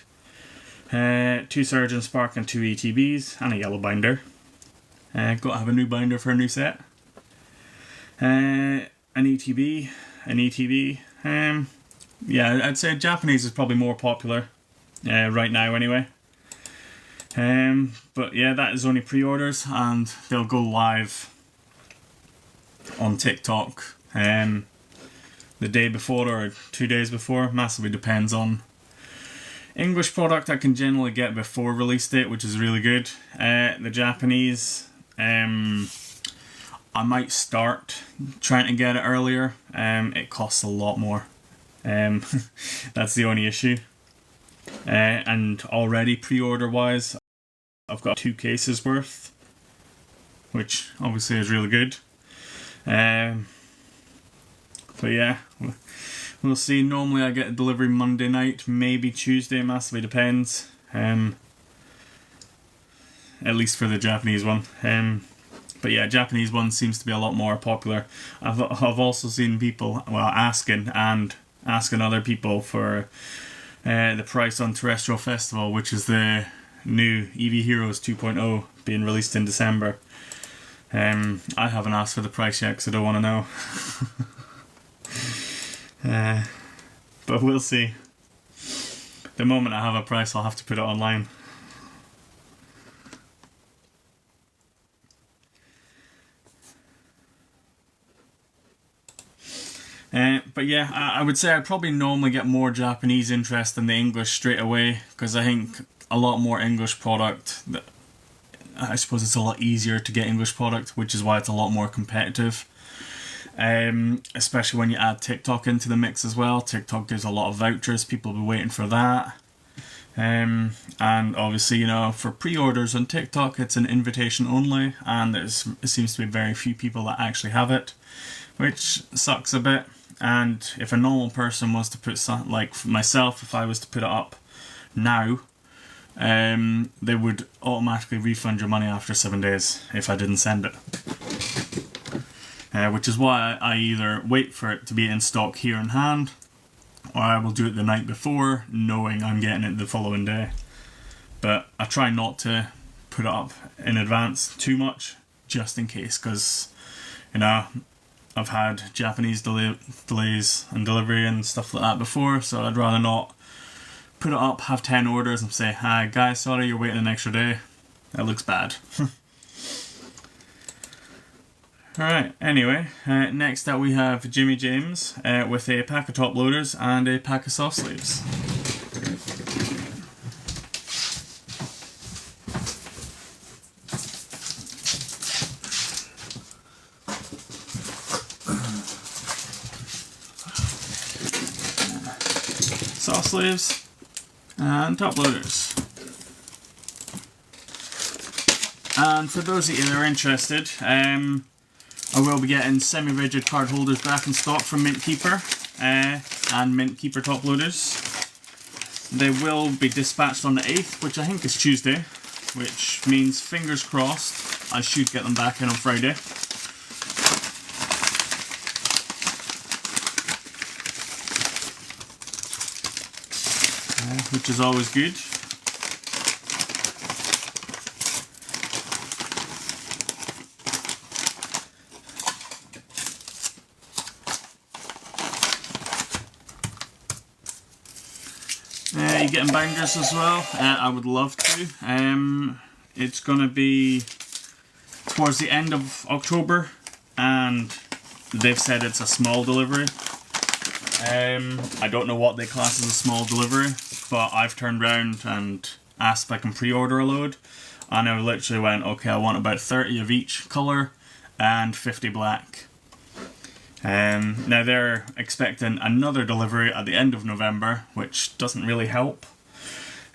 2 Surgeon Spark and 2 ETBs, and a yellow binder. Got to have a new binder for a new set. An ETB, an ETB. Yeah, I'd say Japanese is probably more popular right now anyway. But yeah, that is only pre-orders and they'll go live on TikTok the day before or 2 days before. Massively depends on English product I can generally get before release date, which is really good. The Japanese, I might start trying to get it earlier. It costs a lot more. That's the only issue. And already pre-order wise, I've got 2 cases worth, which obviously is really good. But yeah, we'll see. Normally I get a delivery Monday night, maybe Tuesday, massively depends. At least for the Japanese one. But yeah, Japanese one seems to be a lot more popular. I've also seen people, well, asking other people for the price on Terrestrial Festival, which is the new EV Heroes 2.0 being released in December. I haven't asked for the price yet because I don't want to know. But we'll see. The moment I have a price, I'll have to put it online. But yeah, I would say I probably normally get more Japanese interest than the English straight away, because I think a lot more English product, I suppose it's a lot easier to get English product, which is why it's a lot more competitive. Especially when you add TikTok into the mix as well. TikTok gives a lot of vouchers, people will be waiting for that. And obviously, you know, for pre-orders on TikTok, it's an invitation only, and it seems to be very few people that actually have it, which sucks a bit. And if a normal person was to put something, like myself, if I was to put it up now, they would automatically refund your money after 7 days if I didn't send it. Which is why I either wait for it to be in stock here in hand, or I will do it the night before, knowing I'm getting it the following day. But I try not to put it up in advance too much, just in case, because, you know, I've had Japanese delays and delivery and stuff like that before, so I'd rather not put it up, have 10 orders and say, "Hi guys, sorry you're waiting an extra day." That looks bad. Alright, anyway, next up we have Jimmy James with a pack of top loaders and a pack of soft sleeves. Soft sleeves and top loaders. And for those of you that are interested, I will be getting semi-rigid card holders back in stock from Mint Keeper and Mint Keeper top loaders. They will be dispatched on the 8th, which I think is Tuesday, which means, fingers crossed, I should get them back in on Friday. Which is always good. You're getting binders as well. I would love to. It's going to be towards the end of October, and they've said it's a small delivery. I don't know what they class as a small delivery, but I've turned around and asked if I can pre-order a load, and I literally went, okay, I want about 30 of each colour and 50 black. Now they're expecting another delivery at the end of November, which doesn't really help.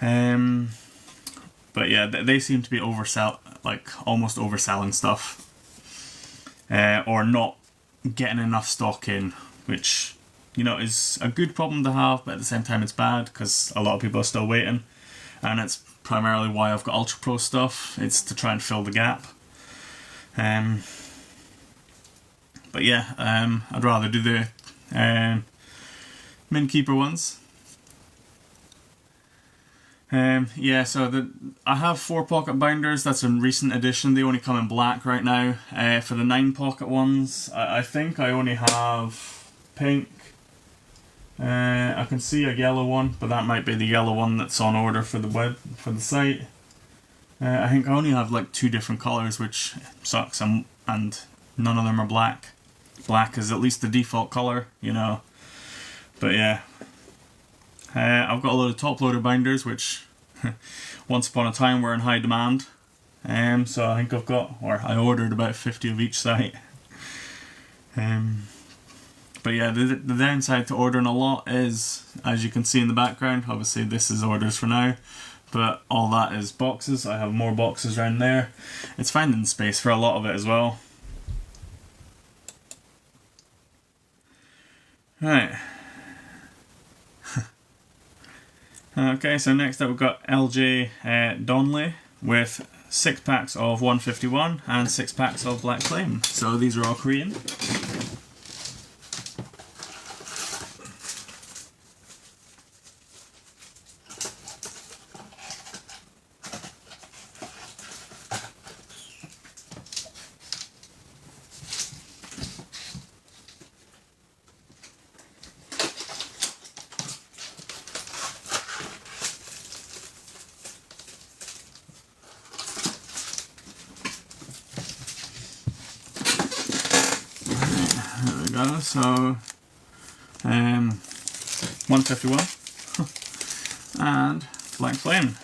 But yeah, they seem to be almost overselling stuff, or not getting enough stock in, which, you know, is a good problem to have, but at the same time it's bad because a lot of people are still waiting, and it's primarily why I've got Ultra Pro stuff. It's to try and fill the gap. But yeah, I'd rather do the Mint Keeper ones. Yeah, so I have 4 pocket binders. That's a recent addition. They only come in black right now. For the 9 pocket ones, I think I only have pink. I can see a yellow one, but that might be the yellow one that's on order for the site. I think I only have like 2 different colours, which sucks, and none of them are black. Black is at least the default colour, you know. But yeah, I've got a load of top loader binders, which once upon a time were in high demand. So I think I ordered about 50 of each site. But yeah, the downside to ordering a lot is, as you can see in the background, obviously this is orders for now, but all that is boxes. I have more boxes around there. It's finding space for a lot of it as well. Right. Okay, so next up we've got LJ Donnelly with 6 packs of 151 and 6 packs of Black Flame. So these are all Korean. So 151 and Black Flame.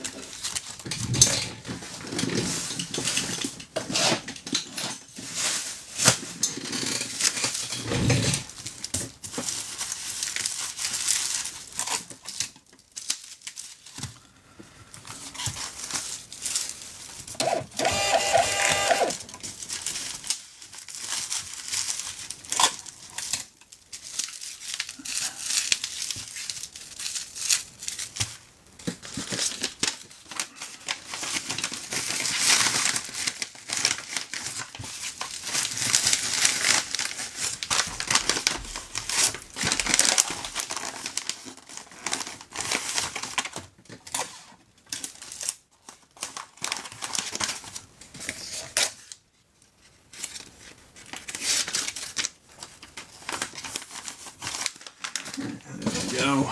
Go.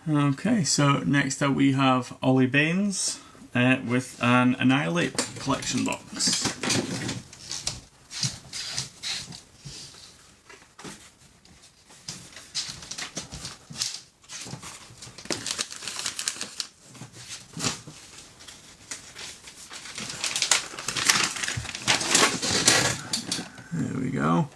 Okay, so next up we have Ollie Baines with an Annihilate collection box. There we go.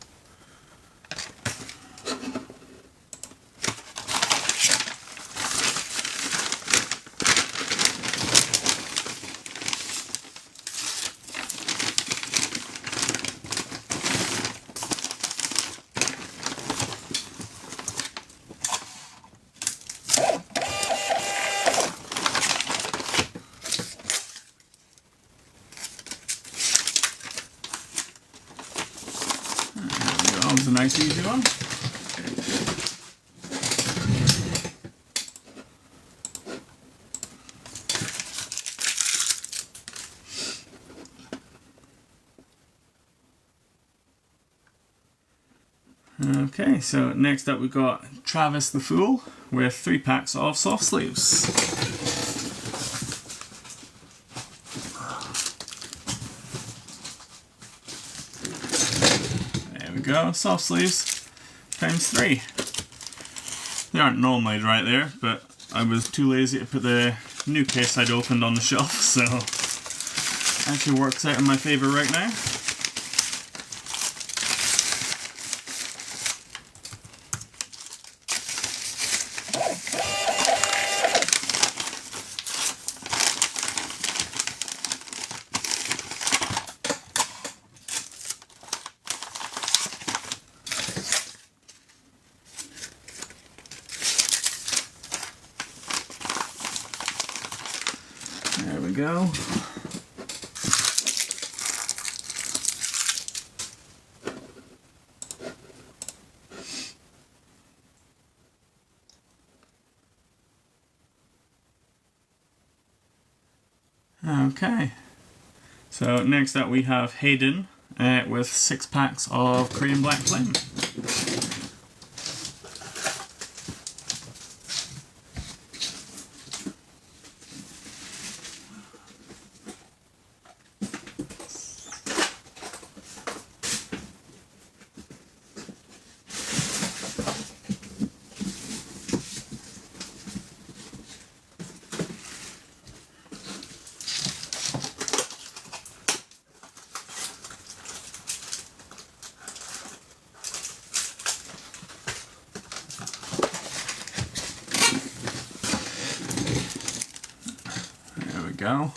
That was a nice easy one. Okay, so next up we got Travis the Fool with 3 packs of soft sleeves. There we go, soft sleeves times 3. They aren't normally right there, but I was too lazy to put the new case I'd opened on the shelf, so actually works out in my favour right now. There we go. Okay, so next up we have Hayden with 6 packs of Korean Black Flame. There we go.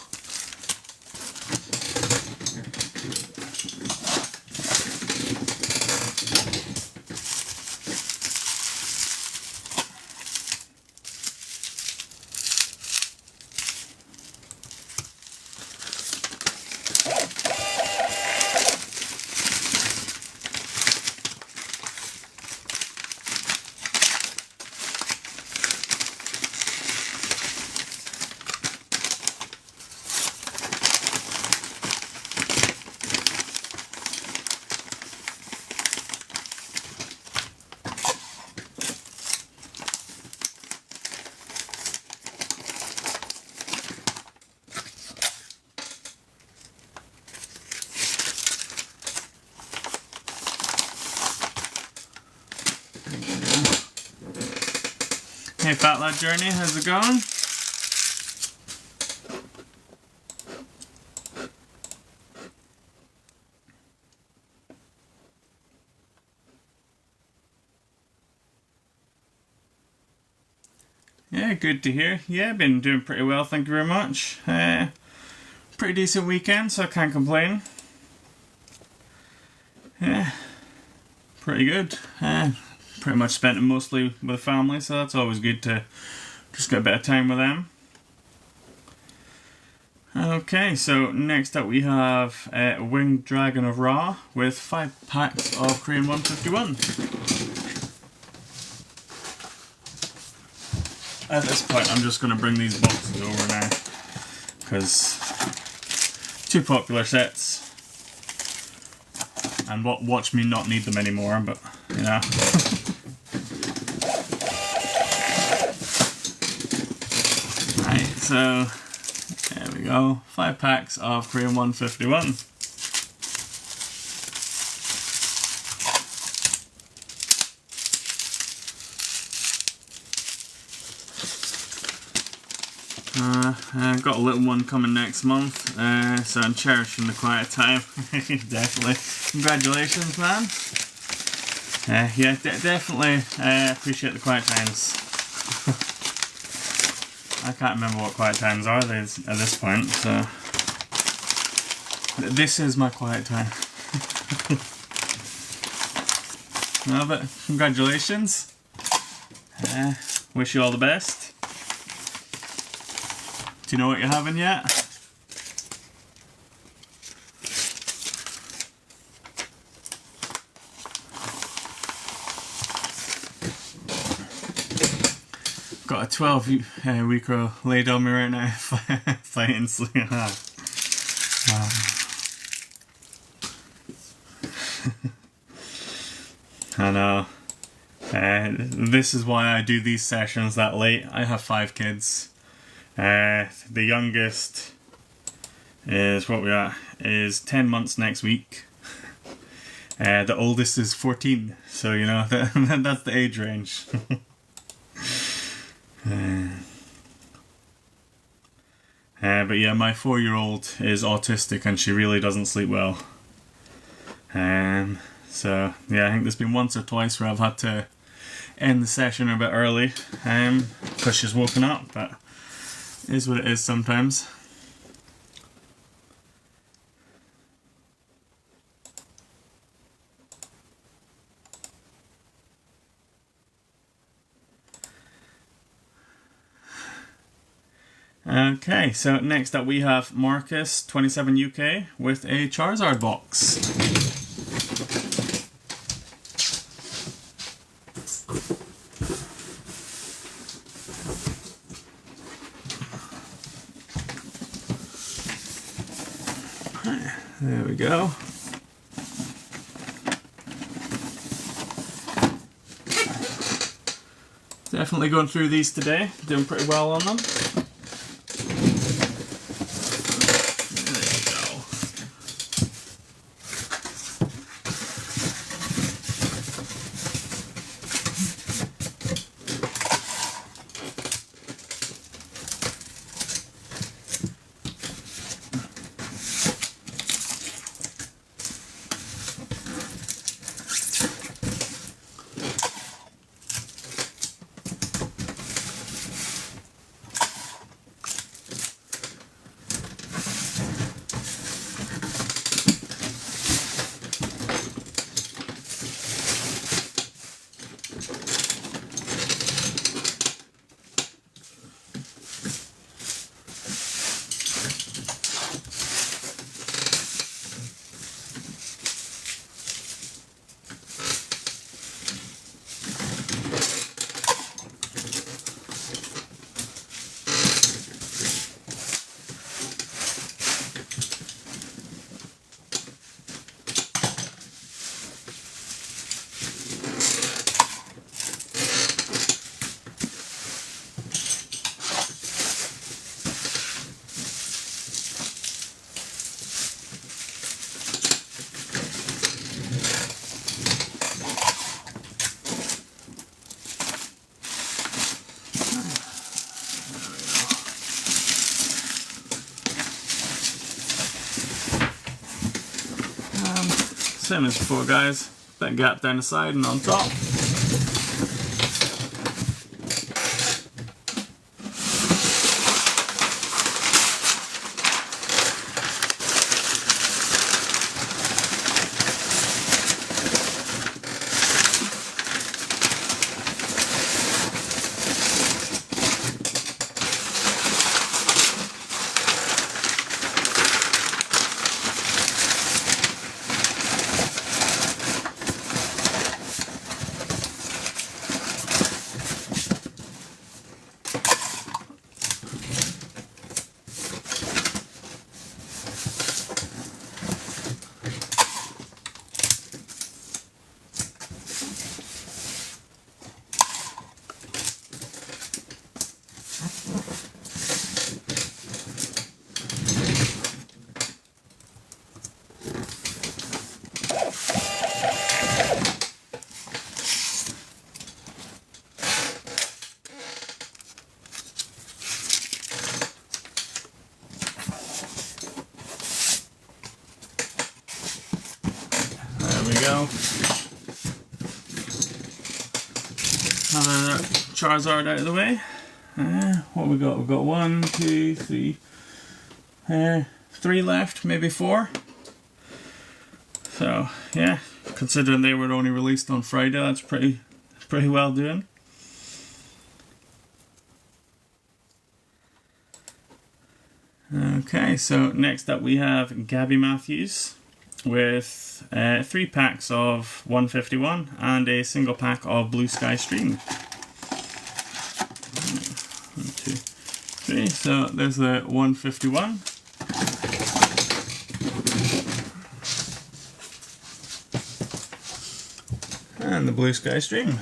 Hey Fat Lad Journey, how's it going? Yeah, good to hear. Yeah, been doing pretty well, thank you very much. Pretty decent weekend, so I can't complain. Yeah, pretty good. Pretty much spent it mostly with family, so that's always good to just get a bit of time with them. Okay, so next up we have Winged Dragon of Ra with 5 packs of Korean 151. At this point I'm just going to bring these boxes over now, because 2 popular sets, and watch me not need them anymore, but you know. Right, so there we go, 5 packs of Korean 151. I've got a little one coming next month, so I'm cherishing the quiet time. Definitely. Congratulations, man. Yeah, definitely appreciate the quiet times. I can't remember what quiet times are at this point, so this is my quiet time. No, but congratulations. Wish you all the best. Do you know what you're having yet? Got a 12-week-old laid on me right now, fighting sleep. I know. This is why I do these sessions that late. I have 5 kids. The youngest is, what we are, is 10 months next week. The oldest is 14, so you know, that's the age range. But yeah, my 4-year-old is autistic and she really doesn't sleep well. So yeah, I think there's been once or twice where I've had to end the session a bit early because she's woken up, but it is what it is sometimes. Okay, so next up we have Marcus 27 UK with a Charizard box. There we go. Definitely going through these today, doing pretty well on them. Same as before, guys. Bit gap down the side and on top. Go. Another Charizard out of the way. What we got? We've got 1, 2, 3, 3 left, maybe 4. So yeah, considering they were only released on Friday, that's pretty well doing. Okay, so next up we have Gabby Matthews with 3 packs of 151 and a single pack of Blue Sky Stream. 1, 2, 3. So there's the 151. And the Blue Sky Stream.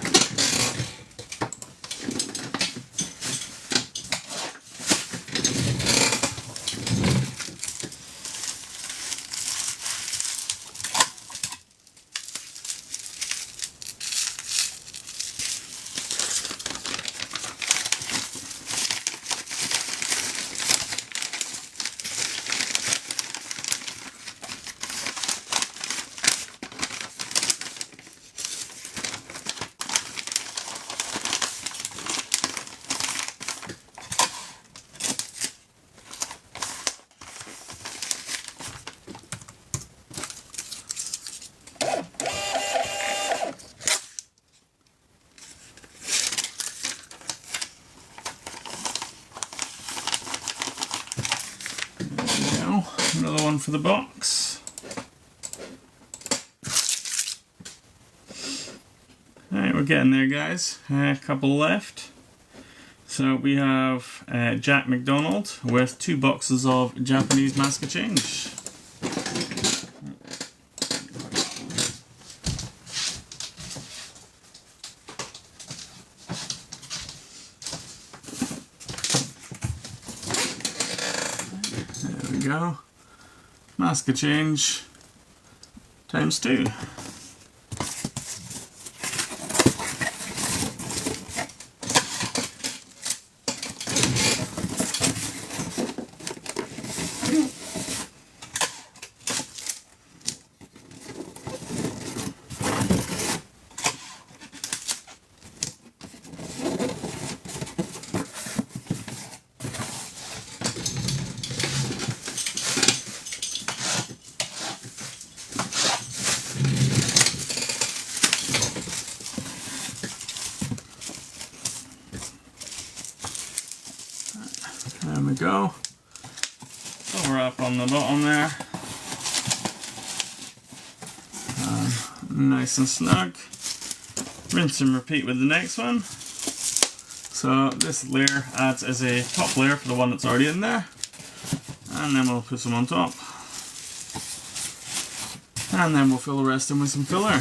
Another one for the box. Alright, we're getting there, guys. A couple left. So we have Jack McDonald with 2 boxes of Japanese Mask of Change. There we go. Mask of Change times 2. There we go. Cover up on the bottom there. Nice and snug. Rinse and repeat with the next one. So this layer adds as a top layer for the one that's already in there. And then we'll put some on top. And then we'll fill the rest in with some filler.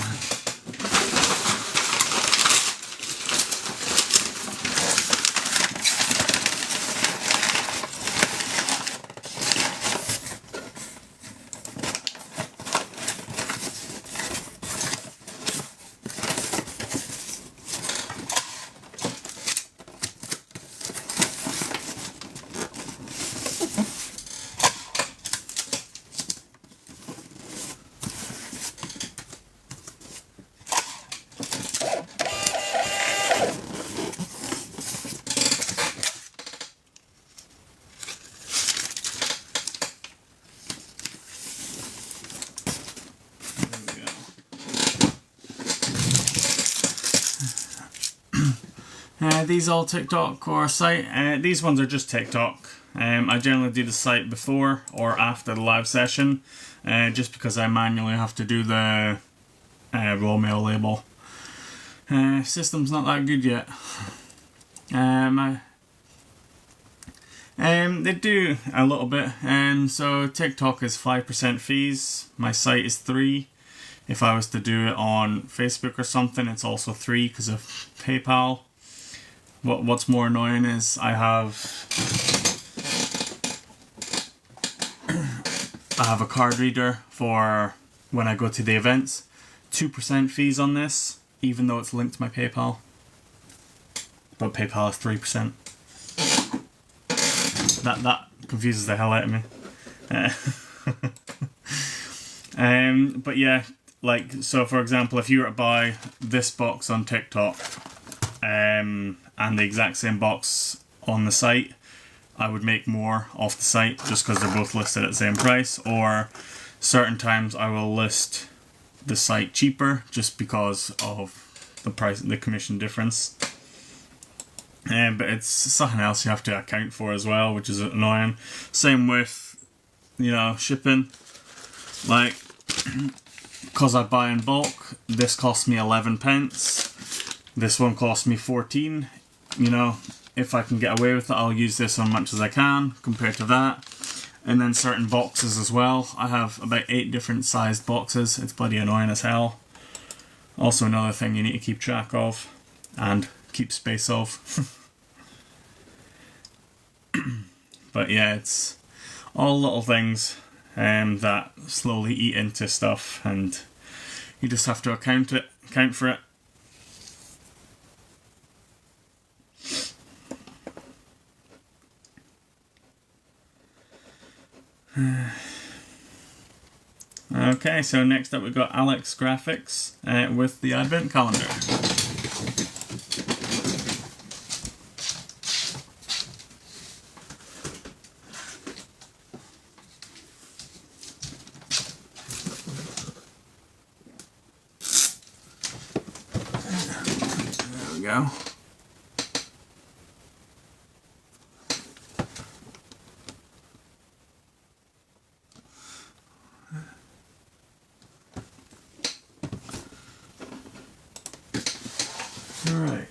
These all TikTok or site? These ones are just TikTok. I generally do the site before or after the live session, just because I manually have to do the raw mail label. System's not that good yet. They do a little bit. So TikTok is 5% fees. My site is 3%. If I was to do it on Facebook or something, it's also 3% because of PayPal. What's more annoying is I have a card reader for when I go to the events. 2% fees on this, even though it's linked to my PayPal. But PayPal is 3%. That confuses the hell out of me. But yeah, like, so for example, if you were to buy this box on TikTok, and the exact same box on the site, I would make more off the site just because they're both listed at the same price. Or certain times I will list the site cheaper just because of the price, the commission difference. But it's something else you have to account for as well, which is annoying. Same with, shipping. Like, because I buy in bulk, this costs me 11 pence. This one costs me 14. If I can get away with it, I'll use this as much as I can compared to that. And then certain boxes as well. I have about 8 different sized boxes. It's bloody annoying as hell. Also another thing you need to keep track of and keep space of. But yeah, it's all little things that slowly eat into stuff, and you just have to account for it. Okay, so next up we've got Alex Graphics with the Advent Calendar. There we go. Alright.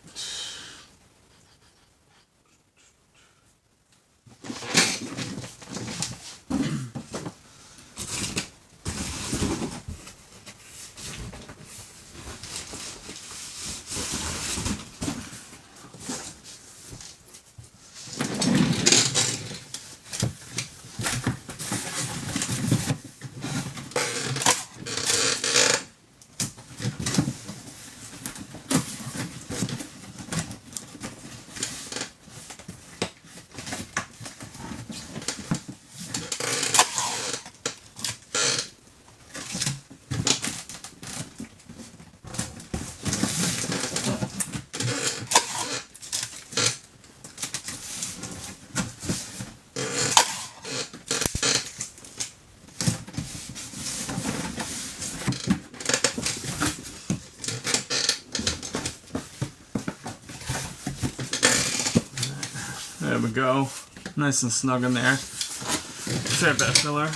There we go. Nice and snug in there. Fair bit of filler.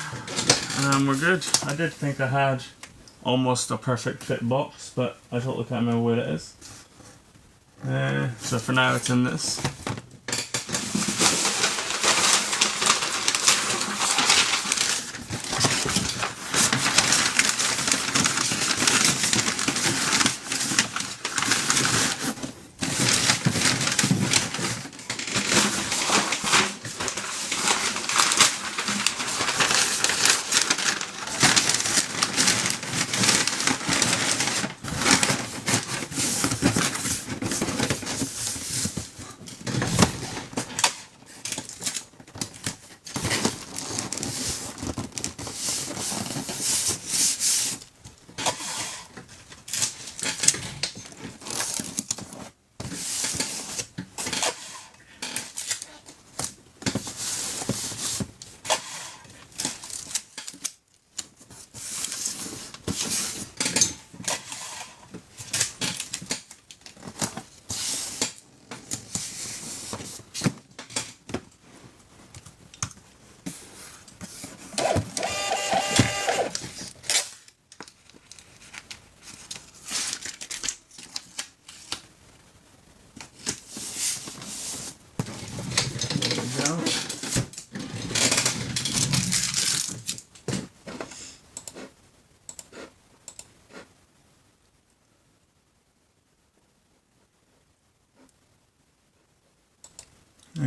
And we're good. I did think I had almost a perfect fit box, but I totally can't remember where it is. So for now it's in this.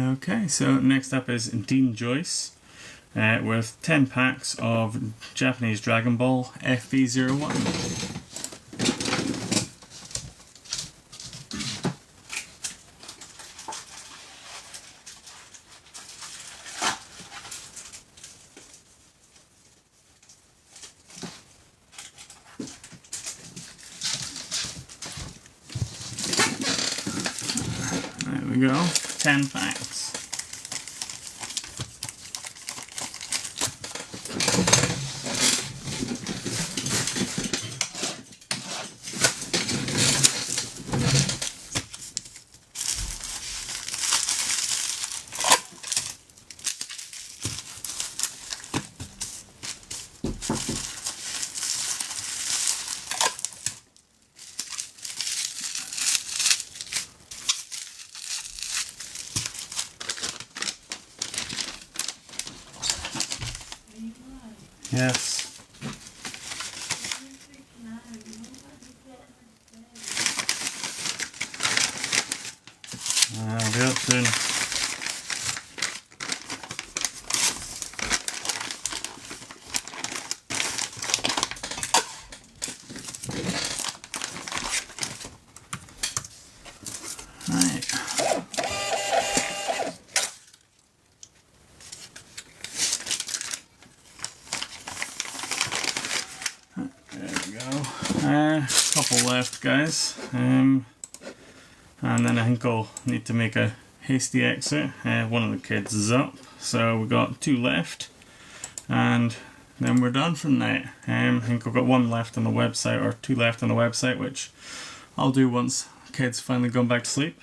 Okay, so next up is Dean Joyce with 10 packs of Japanese Dragon Ball FB01. There we go, 10 packs. Yes. I'll be up soon. Right. Couple left, guys, and then I think I'll need to make a hasty exit. One of the kids is up, so we got 2 left, and then we're done from there. I think I've got 1 left on the website, or 2 left on the website, which I'll do once kids finally gone back to sleep.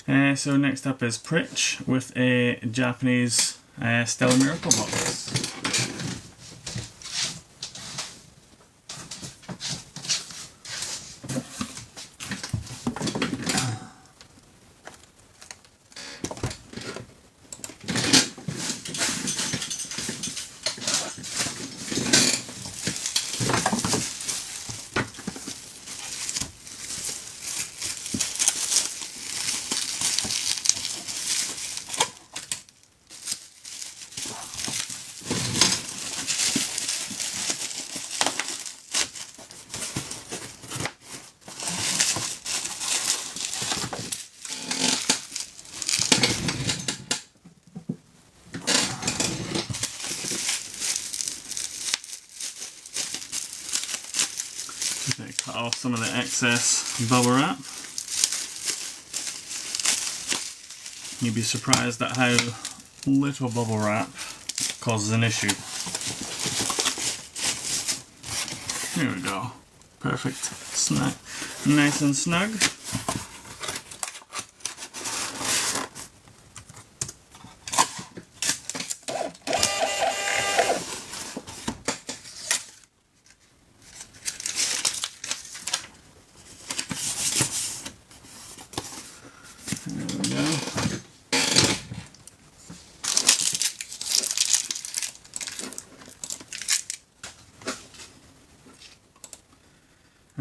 So next up is Pritch with a Japanese Stellar Miracle box. Cut off some of the excess bubble wrap. You'd be surprised at how little bubble wrap causes an issue. Here we go. Perfect. Snug. Nice and snug.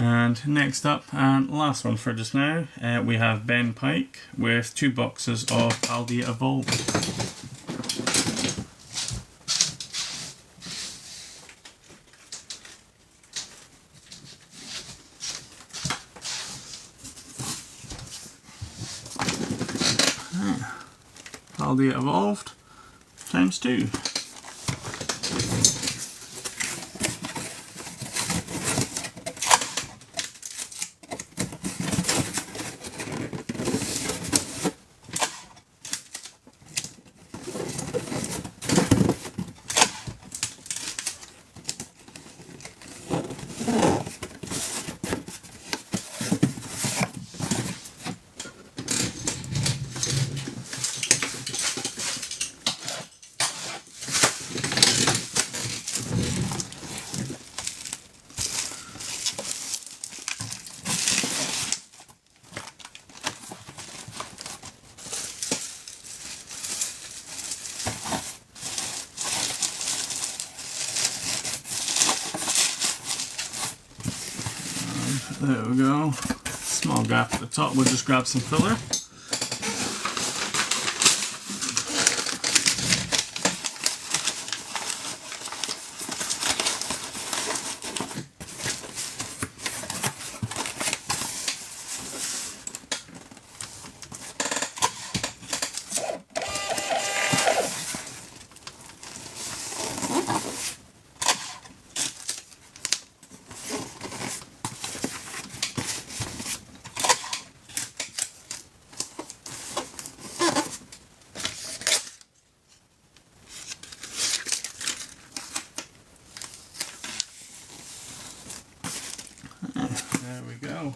And next up, and last one for just now, we have Ben Pike with 2 boxes of Paldea Evolved. Paldea Evolved times 2. There we go. Small gap at the top, we'll just grab some filler. there we go.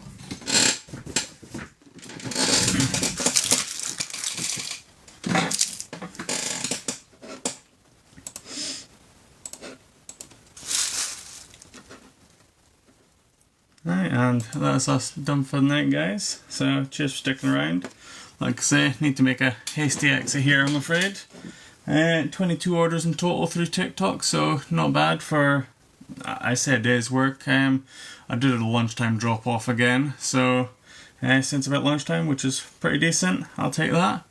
Right, and that's us done for the night, guys. So cheers for sticking around. Like I say, need to make a hasty exit here, I'm afraid. 22 orders in total through TikTok, so not bad for, I say, a day's work. I did a lunchtime drop off again, so since about lunchtime, which is pretty decent. I'll take that.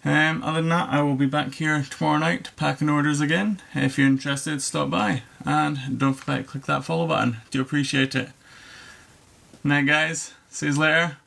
Other than that, I will be back here tomorrow night packing orders again. If you're interested, stop by, and don't forget to click that follow button. Do appreciate it. Night, guys. See you later.